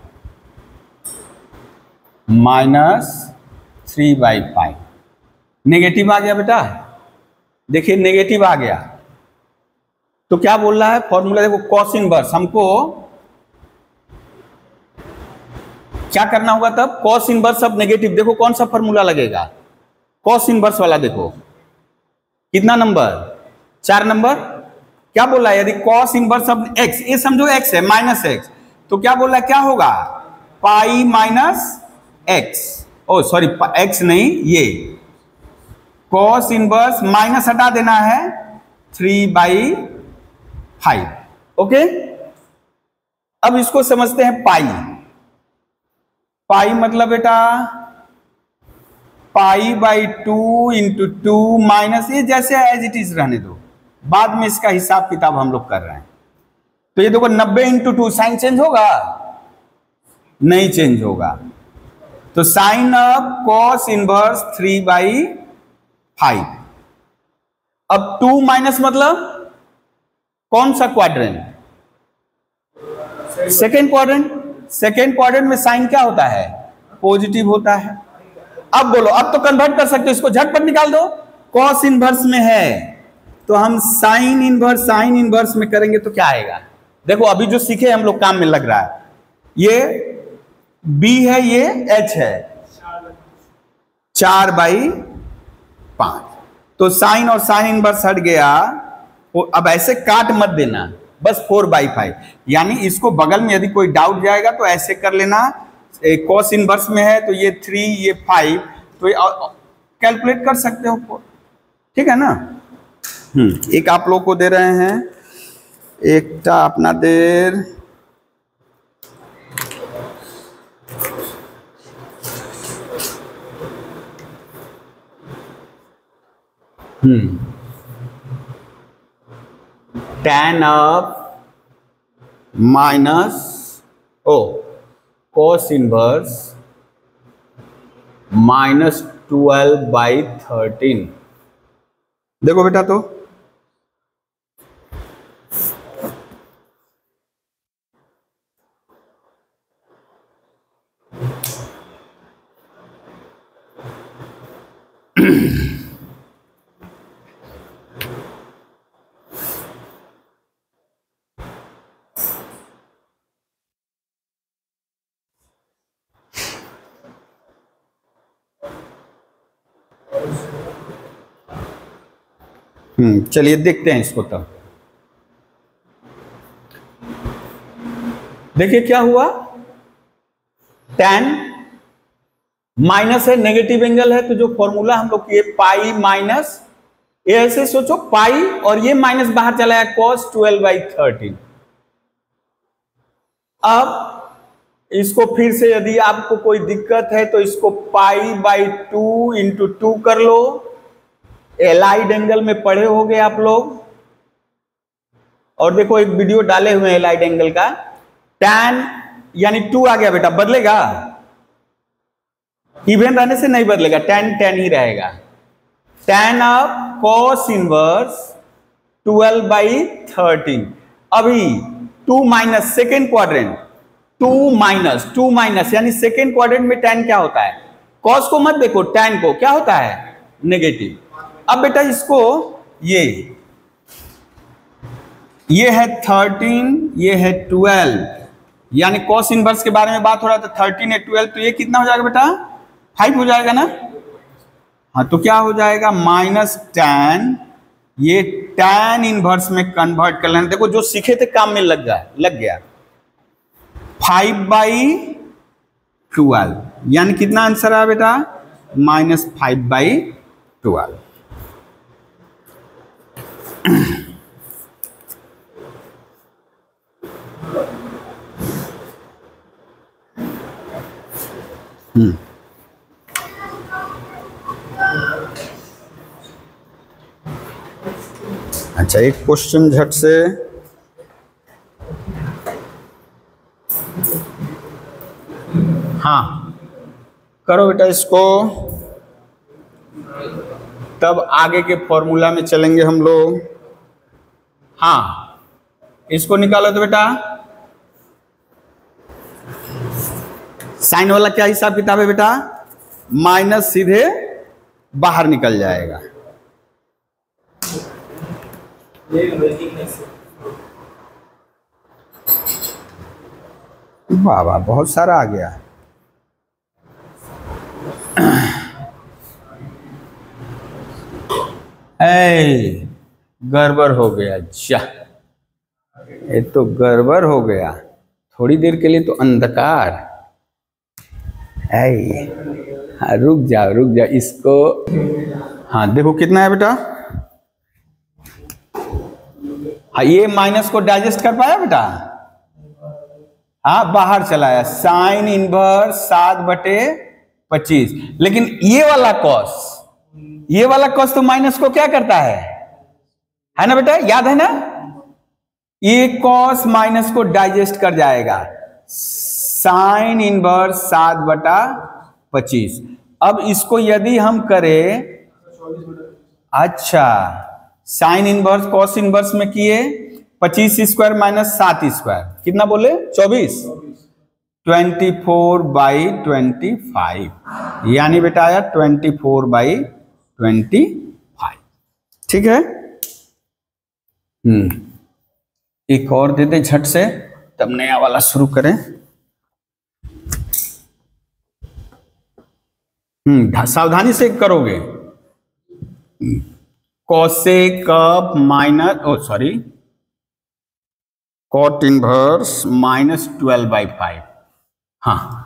-3/5। Negative आ गया बेटा, देखिए नेगेटिव आ गया तो क्या बोल रहा है फॉर्मूला, देखो कॉस इनवर्स, हमको क्या करना होगा तब, कॉस इनवर्स ऑफ नेगेटिव। देखो कौन सा फॉर्मूला लगेगा, कॉस इनवर्स वाला। देखो कितना नंबर, 4 नंबर। क्या बोला है, यदि कॉस इनवर्स ऑफ एक्स, ये समझो एक्स है -x, तो क्या बोला क्या होगा, पाई -x, एक्स नहीं, ये कॉस इनवर्स माइनस हटा देना है 3/5। ओके, अब इसको समझते हैं पाई। पाई मतलब बेटा π/2 × 2 माइनस, ये जैसे एज इट इज रहने दो, बाद में इसका हिसाब किताब हम लोग कर रहे हैं। तो ये देखो 90 × 2, साइन चेंज होगा, नहीं चेंज होगा। तो साइन ऑफ कॉस इनवर्स 3/5। अब 2 माइनस मतलब कौन सा quadrant, second quadrant. Second quadrant में साइन क्या होता है, पॉजिटिव होता है। अब बोलो, अब तो कन्वर्ट कर सकते हो, इसको झटपट निकाल दो। कॉस इनवर्स में है तो हम साइन इनवर्स में करेंगे तो क्या आएगा। देखो अभी जो सीखे हम लोग काम में लग रहा है, ये b है, ये h है, 4/5। तो साइन और साइन इनवर्स हट गया। अब ऐसे काट मत देना, बस 4/5। यानी इसको बगल में यदि कोई डाउट जाएगा तो ऐसे कर लेना, कॉस इनवर्स में है तो ये 3 ये 5, तो कैलकुलेट कर सकते हो, ठीक है ना। एक आप लोग को दे रहे हैं, एक अपना देर tan of minus cos inverse -12/13। देखो बेटा, तो चलिए देखते हैं इसको। तब देखिए क्या हुआ, tan माइनस है, नेगेटिव एंगल है, तो जो फॉर्मूला हम लोग किए पाई माइनस, ये ऐसे सोचो पाई और ये माइनस बाहर चला है, cos 12/13। अब इसको फिर से यदि आपको कोई दिक्कत है तो इसको π/2 × 2 कर लो। एलाइड एंगल में पढ़े होगे आप लोग, और देखो एक वीडियो डाले हुए हैं एलाइड एंगल का। tan यानी 2 आ गया बेटा, बदलेगा, इवन रहने से नहीं बदलेगा, tan ही रहेगा। tan of cos inverse 12/13। अभी 2 minus second quadrant, two minus यानी सेकेंड क्वाड्रेंट में tan क्या होता है, cos को मत देखो, tan को क्या होता है, नेगेटिव। अब बेटा इसको ये है 13, ये है 12, यानी cos इनवर्स के बारे में बात हो रहा था, 13 है 12, तो ये कितना हो जाएगा बेटा, 5 हो जाएगा ना। हाँ तो क्या हो जाएगा, माइनस tan, ये tan इनवर्स में कन्वर्ट कर लेना। देखो जो सीखे थे काम में लग गया 5/12, यानी कितना आंसर है बेटा, -5/12। अच्छा एक क्वेश्चन झट से, हाँ करो बेटा इसको, तब आगे के फॉर्मूला में चलेंगे हम लोग। हाँ इसको निकालो तो बेटा, साइन वाला क्या हिसाब किताब है बेटा, माइनस सीधे बाहर निकल जाएगा। वाह वाह बहुत सारा आ गया। गड़बड़ हो गया, जा ये तो गड़बड़ हो गया, थोड़ी देर के लिए तो अंधकार। हाँ रुक जाओ इसको, हाँ देखो कितना है बेटा, हाँ ये माइनस को डाइजेस्ट कर पाया बेटा, हाँ बाहर चलाया, साइन इनवर्स 7/25, लेकिन ये वाला कॉस तो माइनस को क्या करता है ना बेटा, याद है ना, ये कॉस माइनस को डाइजेस्ट कर जाएगा, साइन इनवर्स 7/25। अब इसको यदि हम करें, अच्छा साइन इनवर्स कॉस इनवर्स में किए 25² - 7², कितना बोले 24, 24/25, यानी बेटा आया 24/25। ठीक है, एक और दे दे झट से, तब नया वाला शुरू करें। सावधानी से करोगे, कोसेक कॉट इनवर्स -12/5। हाँ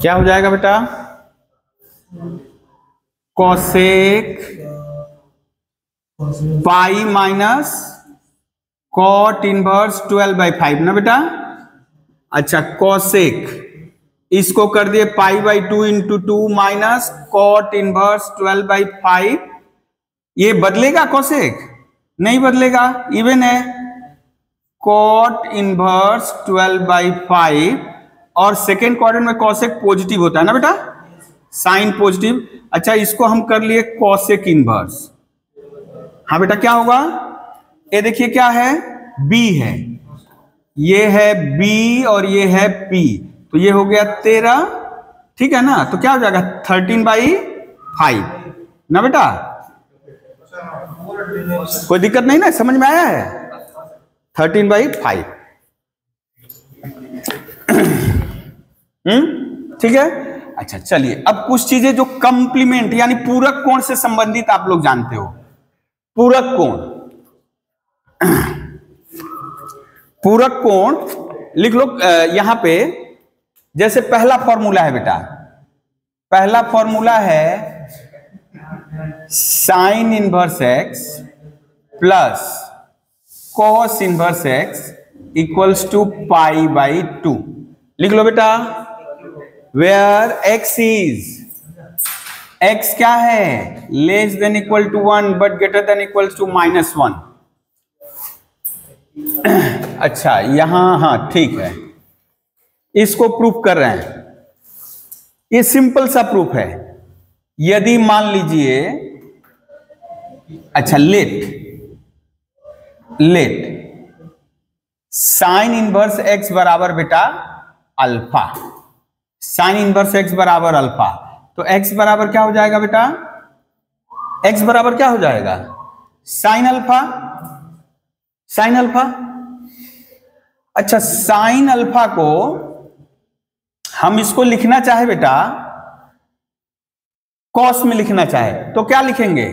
क्या हो जाएगा बेटा, cosec pi minus cot inverse 12/5 ना बेटा। अच्छा कोसेक इसको कर दिए π/2 × 2 माइनस कॉट इनवर्स 12/5, ये बदलेगा कोसेक, नहीं बदलेगा, इवन है, कॉट इनवर्स 12/5, और सेकेंड क्वाड्रेंट में कोसेक पॉजिटिव होता है ना बेटा, साइन पॉजिटिव। अच्छा इसको हम कर लिए कोसेक इनवर्स, हाँ बेटा क्या होगा, ये देखिए क्या है, b है, ये है b और ये है p, तो ये हो गया 13, ठीक है ना, तो क्या हो जाएगा 13/5 ना बेटा, कोई दिक्कत नहीं ना, समझ में आया है, 13/5। ठीक है। अच्छा चलिए अब कुछ चीजें जो कंप्लीमेंट यानी पूरक कोण से संबंधित आप लोग जानते हो, पूरक कोण, पूरक कोण लिख लो यहां पे, जैसे पहला फॉर्मूला है बेटा, पहला फॉर्मूला है sine inverse x plus cos inverse x equals to pi by 2। लिख लो बेटा, वेयर x क्या है, less than equal to 1 but greater than equal to -1। अच्छा यहां, हाँ ठीक है, इसको प्रूफ कर रहे हैं। ये सिंपल सा प्रूफ है। यदि मान लीजिए, अच्छा लेट साइन इनवर्स x बराबर बेटा अल्फा, साइन इनवर्स x बराबर अल्फा, तो x बराबर क्या हो जाएगा बेटा, x बराबर क्या हो जाएगा, साइन अल्फा, साइन अल्फा। अच्छा साइन अल्फा को हम इसको लिखना चाहे बेटा कॉस में लिखना चाहे तो क्या लिखेंगे,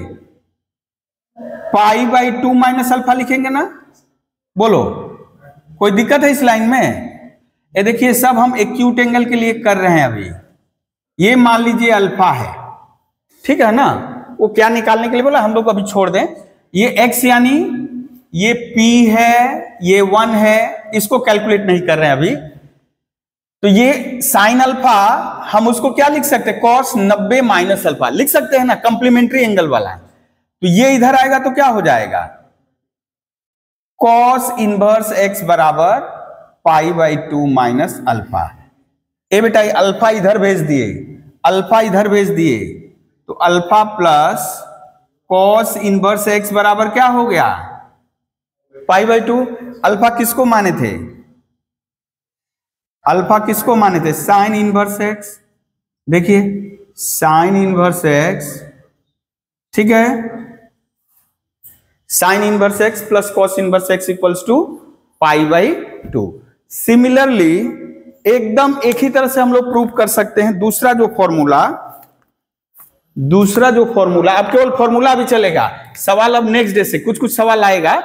पाई बाई 2 माइनस अल्फा लिखेंगे ना। बोलो कोई दिक्कत है इस लाइन में? ये देखिए सब हम एक्यूट एंगल के लिए कर रहे हैं अभी। ये मान लीजिए अल्फा है, ठीक है ना, वो क्या निकालने के लिए बोला, हम लोग अभी छोड़ दें। ये x यानी ये p है, ये 1 है, इसको कैलकुलेट नहीं कर रहे हैं अभी। तो ये साइन अल्फा हम उसको क्या लिख सकते हैं, कॉस 90 माइनस अल्फा लिख सकते हैं ना, कंप्लीमेंट्री एंगल वाला है। तो ये इधर आएगा तो क्या हो जाएगा, कॉस इनवर्स x बराबर पाई बाई 2 माइनस अल्फा। ए बेटा अल्फा इधर भेज दिए, अल्फा इधर भेज दिए, तो alpha plus cos inverse x बराबर क्या हो गया, पाई बाई 2। अल्फा किसको माने थे, अल्फा किसको माने थे, साइन इनवर्स x। देखिए साइन इनवर्स x, ठीक है, sine inverse x plus cos inverse x equals to pi by 2। Similarly एकदम एक ही तरह से हम लोग प्रूव कर सकते हैं दूसरा जो फॉर्मूला, अब केवल फॉर्मूला अभी चलेगा, सवाल अब नेक्स्ट डे से कुछ कुछ सवाल आएगा।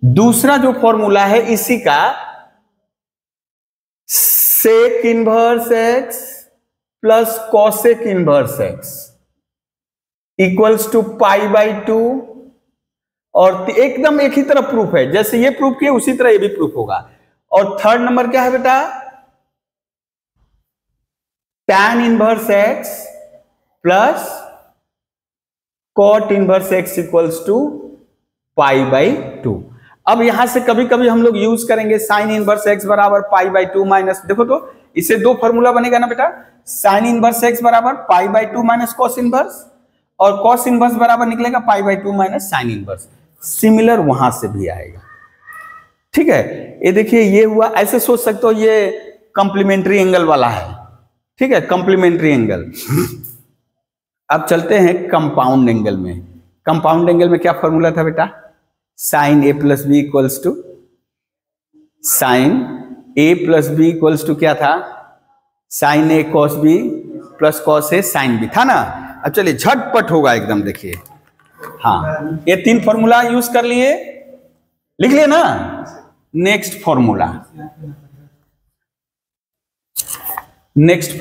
दूसरा जो फॉर्मूला है इसी का, sec inverse x plus cosec inverse x equals to pi by 2, और एकदम एक ही तरह प्रूफ है, जैसे ये प्रूफ किया उसी तरह ये भी प्रूफ होगा। और थर्ड नंबर क्या है बेटा, tan inverse x plus cot inverse x equals to pi by 2। अब यहां से कभी कभी हम लोग यूज करेंगे साइन इनवर्स x बराबर पाई बाई 2 माइनस, देखो तो इससे दो फॉर्मूला बनेगा ना बेटा, साइन इनवर्स x बराबर पाई बाई 2 माइनस कॉस इनवर्स, और कॉस इनवर्स बराबर निकलेगा पाई by 2 minus sine inverse. Similar वहां से भी आएगा, ठीक है। ये देखिए ये हुआ, ऐसे सोच सकते हो ये कंप्लीमेंट्री एंगल वाला है, ठीक है, कंप्लीमेंट्री एंगल। अब चलते हैं कंपाउंड एंगल में। कंपाउंड एंगल में क्या फॉर्मूला था बेटा, sine A plus B equals to, sine A plus B equals to क्या था, sine A cos B plus cos A sine B था ना। अब चलिए झटपट होगा एकदम, देखिए हाँ ये तीन फॉर्मूला यूज कर लिए, लिख लिए ना। नेक्स्ट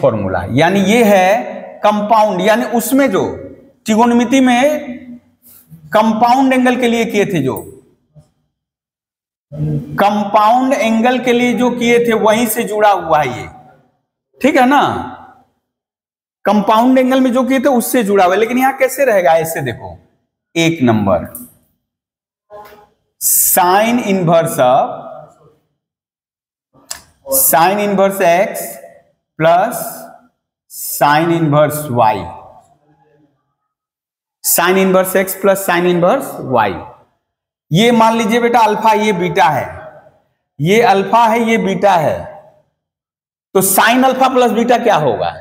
फॉर्मूला यानी ये है कंपाउंड, यानी उसमें जो त्रिकोणमिति में कंपाउंड एंगल के लिए किए थे, जो कंपाउंड एंगल के लिए जो किए थे वहीं से जुड़ा हुआ है ये, ठीक है ना। कंपाउंड एंगल में जो किए थे उससे जुड़ा हुआ है, लेकिन यहां कैसे रहेगा, ऐसे देखो, एक number sign inverse x plus sine inverse y, sign inverse x plus sine inverse y। ये मान लीजिए बेटा अल्फा, ये बीटा है, ये अल्फा है, ये बीटा है, तो साइन अल्फा प्लस बीटा क्या होगा,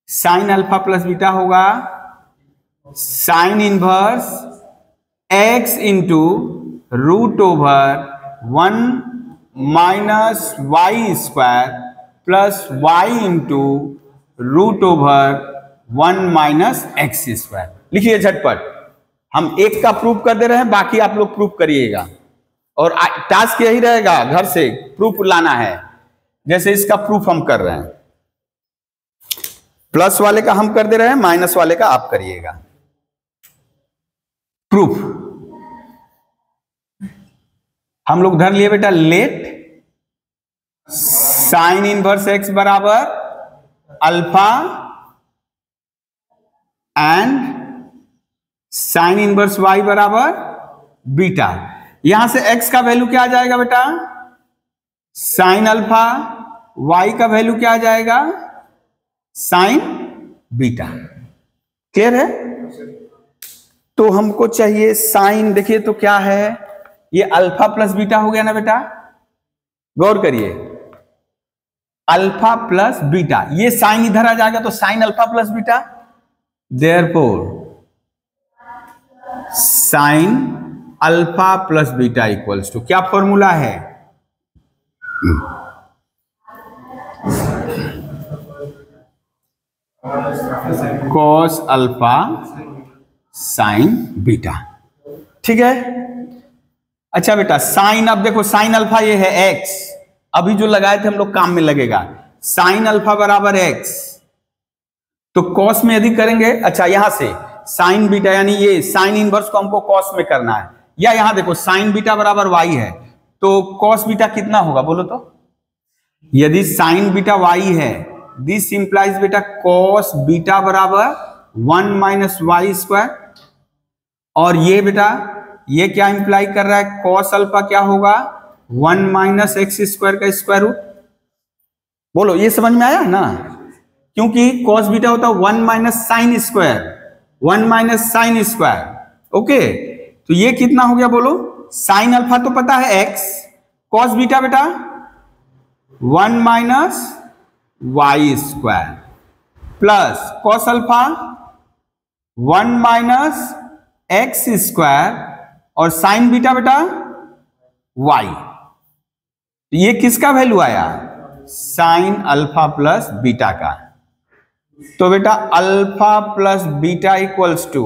साइन अल्फा प्लस बीटा होगा sine inverse x into root over 1 minus y square plus y into root over 1 minus x square. लिखिए झटपट, हम एक का प्रूफ कर दे रहे हैं, बाकी आप लोग प्रूफ करिएगा, और टास्क यही रहेगा, घर से प्रूफ लाना है, जैसे इसका प्रूफ हम कर रहे हैं, प्लस वाले का हम कर दे रहे हैं, माइनस वाले का आप करिएगा प्रूफ। हम लोग धर लिए बेटा लेट साइन इनवर्स एक्स बराबर alpha and sine inverse y बराबर बीटा। यहां से x का वैल्यू क्या आ जाएगा बेटा, साइन अल्फा, y का वैल्यू क्या आ जाएगा, साइन बीटा। क्लियर है? तो हमको चाहिए साइन, देखिए तो क्या है, ये अल्फा प्लस बीटा हो गया ना बेटा, गौर करिए, अल्फा प्लस बीटा, ये साइन इधर आ जाएगा तो sine alpha plus beta, therefore sine alpha plus beta equals to क्या फॉर्मूला है, कॉस अल्फा साइन बीटा। ठीक है? अच्छा बेटा साइन, अब देखो साइन अल्फा ये है x, अभी जो लगाए थे हम लोग काम में लगेगा, साइन अल्फा बराबर x, तो कॉस में यदि करेंगे, अच्छा यहां से साइन बीटा यानी ये साइन इनवर्स को हमको कॉस में करना है, या यहां देखो साइन बीटा बराबर y है तो कॉस बीटा कितना होगा बोलो तो, यदि साइन बीटा y है, दिस इंप्लाइज बेटा कॉस बीटा बराबर 1 माइनस वाई स्क्वायर, और ये बेटा ये क्या इंप्लाई कर रहा है, कॉस अल्फा क्या होगा 1 माइनस एक्स स्क्वायर का स्क्वायर रूट। बोलो ये समझ में आया ना, क्योंकि कॉस बीटा होता है 1 minus sine square, 1 minus sine square. Okay, तो ये कितना हो गया बोलो, साइन अल्फा तो पता है एक्स, कॉस बीटा बेटा 1 minus y square plus cos alpha 1 minus x square और साइन बीटा बेटा वाई। ये किसका वैल्यू आया, साइन अल्फा प्लस बीटा का। तो बेटा alpha plus beta equals to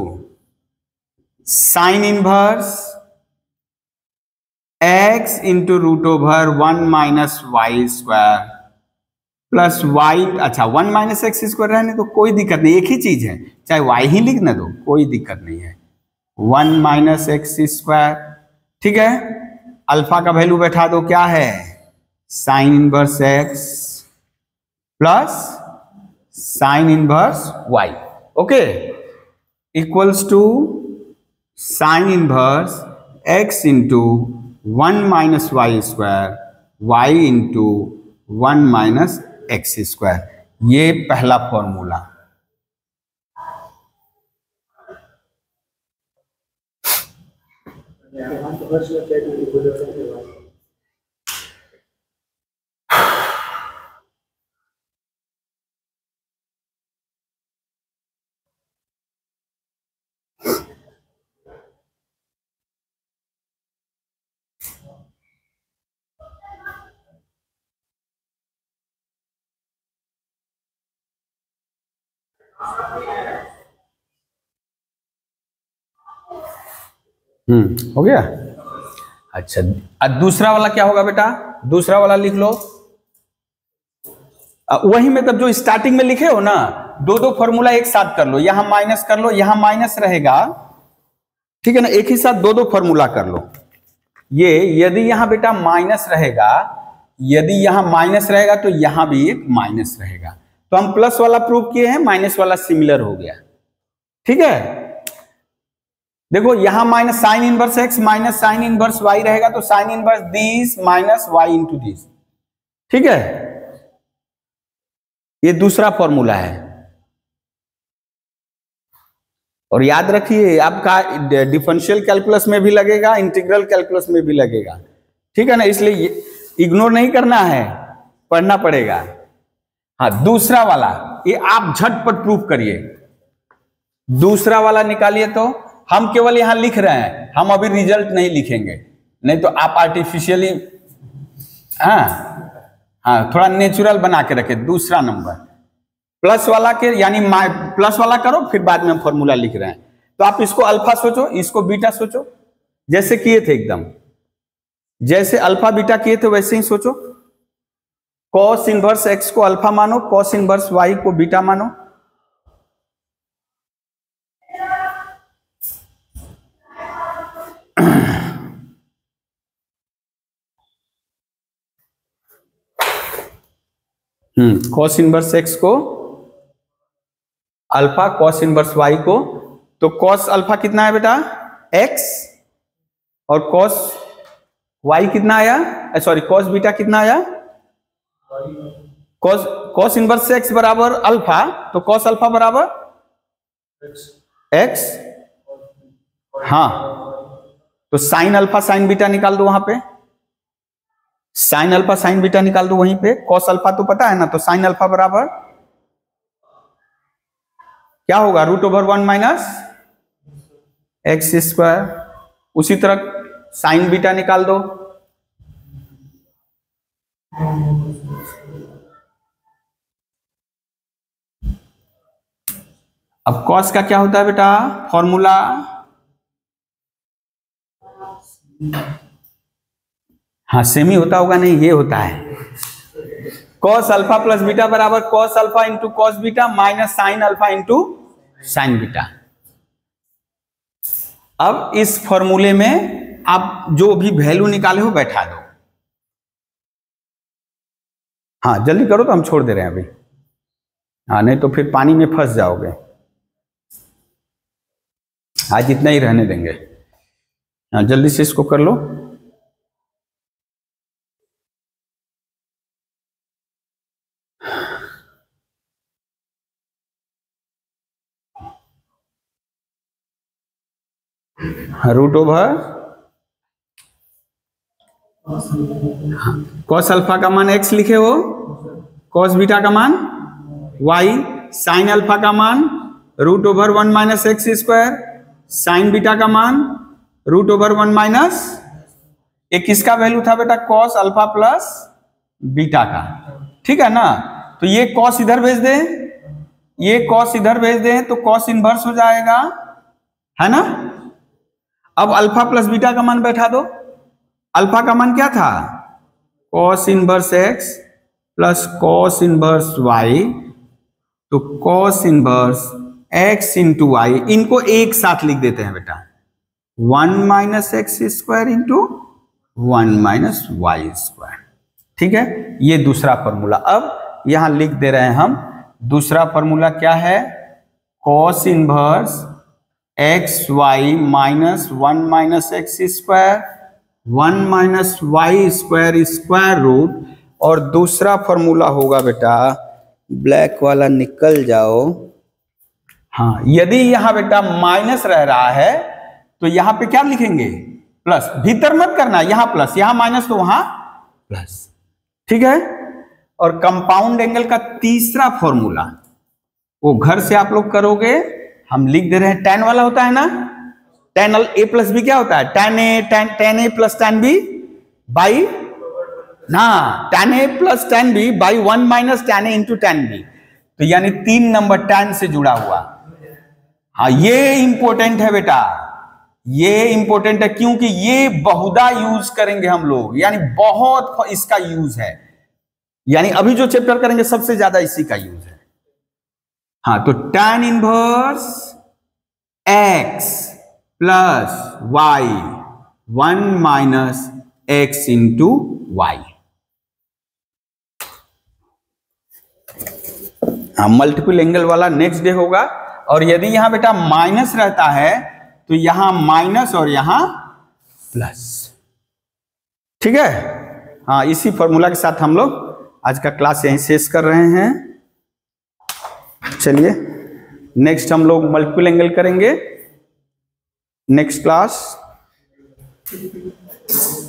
sine inverse x into root over 1 minus y square plus y, अच्छा 1 minus x square रहने तो कोई दिक्कत नहीं, एक ही चीज है, चाहे वाई ही लिखने दो कोई दिक्कत नहीं है, 1 माइनस एक्स स्क्वायर। ठीक है, अल्फा का वैल्यू बैठा दो, क्या है sine inverse x plus sine inverse y, okay, equals to sine inverse x into 1 minus y square y into 1 minus x square. ये पहला फॉर्मूला। हो गया। अच्छा दूसरा वाला क्या होगा बेटा, दूसरा वाला लिख लो, वही मतलब जो स्टार्टिंग में लिखे हो ना, दो दो फॉर्मूला एक साथ कर लो, यहां माइनस कर लो, यहां माइनस रहेगा, ठीक है ना, एक ही साथ दो दो फॉर्मूला कर लो। ये यदि यहां बेटा माइनस रहेगा, यदि यहां माइनस रहेगा तो यहां भी एक माइनस रहेगा, तो हम प्लस वाला प्रूव किए हैं, माइनस वाला सिमिलर हो गया। ठीक है, देखो यहां minus sine inverse x minus sine inverse y रहेगा, तो sine inverse this minus y into this. ठीक है, ये दूसरा फॉर्मूला है, और याद रखिए आपका डिफरेंशियल कैलकुलस में भी लगेगा, इंटीग्रल कैलकुलस में भी लगेगा। ठीक है ना, इसलिए इग्नोर नहीं करना है, पढ़ना पड़ेगा। हाँ दूसरा वाला ये आप झटपट प्रूफ करिए, दूसरा वाला निकालिए। तो हम केवल यहां लिख रहे हैं, हम अभी रिजल्ट नहीं लिखेंगे, नहीं तो आप आर्टिफिशियली हाँ थोड़ा नेचुरल बना के रखे। दूसरा नंबर प्लस वाला के, यानी प्लस वाला करो फिर बाद में हम फॉर्मूला लिख रहे हैं, तो आप इसको अल्फा सोचो, इसको बीटा सोचो, जैसे किए थे एकदम, जैसे अल्फा बीटा किए थे वैसे ही सोचो। कॉस इनवर्स एक्स को अल्फा मानो, कॉस इनवर्स वाई को बीटा मानो। कॉस इनवर्स एक्स को अल्फा, कॉस इनवर्स वाई को, तो कॉस अल्फा कितना है बेटा एक्स, और कॉस वाई कितना आया, सॉरी कॉस बीटा कितना आया, कॉस इनवर्स एक्स बराबर अल्फा, तो कॉस अल्फा बराबर एक्स, हाँ, तो साइन अल्फा साइन बीटा निकाल दो, वहां पे साइन अल्फा साइन बीटा निकाल दो वहीं पे, कॉस अल्फा तो पता है ना, तो साइन अल्फा बराबर क्या होगा, √1 माइनस एक्स स्क्वायर। उसी तरह साइन बीटा निकाल दो, अब कॉस का क्या होता है बेटा फॉर्मूला, हाँ सेम ही होता होगा, नहीं ये होता है कॉस अल्फा प्लस बीटा बराबर cos alpha into cos beta minus sine alpha into sine beta. अब इस फॉर्मूले में आप जो भी वैल्यू निकाले हो बैठा दो, हाँ जल्दी करो, तो हम छोड़ दे रहे हैं अभी, हाँ नहीं तो फिर पानी में फंस जाओगे, आज इतना ही रहने देंगे, हाँ जल्दी से इसको कर लो। √, कॉस अल्फा का मान x लिखे हो, कॉस बीटा का मान y, साइन अल्फा का मान √1 minus x square, sign beta का मान √1 माइनस, एक किसका वैल्यू था बेटा कॉस अल्फा प्लस बीटा का, ठीक है ना, तो ये कॉस इधर भेज दे, ये कॉस इधर भेज दे, तो कॉस इनवर्स हो जाएगा, है ना। अब अल्फा प्लस बीटा का मान बैठा दो, अल्फा का मान क्या था cos inverse x plus cos inverse y, तो cos inverse x into y, इनको एक साथ लिख देते हैं बेटा 1 minus x square into 1 minus y square, ठीक है, ये दूसरा फॉर्मूला। अब यहां लिख दे रहे हैं हम दूसरा फॉर्मूला क्या है, cos inverse x y minus 1 minus x square 1 minus y square square root, और दूसरा फॉर्मूला होगा बेटा, ब्लैक वाला निकल जाओ, हाँ यदि यहां बेटा माइनस रह रहा है तो यहां पे क्या लिखेंगे प्लस, भीतर मत करना, यहां प्लस यहां माइनस तो वहां प्लस, ठीक है। और कंपाउंड एंगल का तीसरा फॉर्मूला वो घर से आप लोग करोगे, हम लिख दे रहे हैं, tan वाला होता है ना, tan a प्लस बी क्या होता है, tan a plus tan b by ना, tan a plus tan b by 1 minus tan a into tan b, तो यानी 3 नंबर tan से जुड़ा हुआ, हाँ ये इंपॉर्टेंट है बेटा, ये इंपॉर्टेंट है क्योंकि ये बहुधा यूज करेंगे हम लोग, यानी बहुत इसका यूज है, यानी अभी जो चैप्टर करेंगे सबसे ज्यादा इसी का यूज है, हाँ तो tan inverse x plus y 1 minus x into y, हाँ मल्टीपल एंगल वाला नेक्स्ट डे होगा। और यदि यहां बेटा माइनस रहता है तो यहां माइनस और यहां प्लस, ठीक है, हाँ इसी फॉर्मूला के साथ हम लोग आज का क्लास यहीं शेष कर रहे हैं। चलिए नेक्स्ट हम लोग मल्टीपल एंगल करेंगे नेक्स्ट क्लास।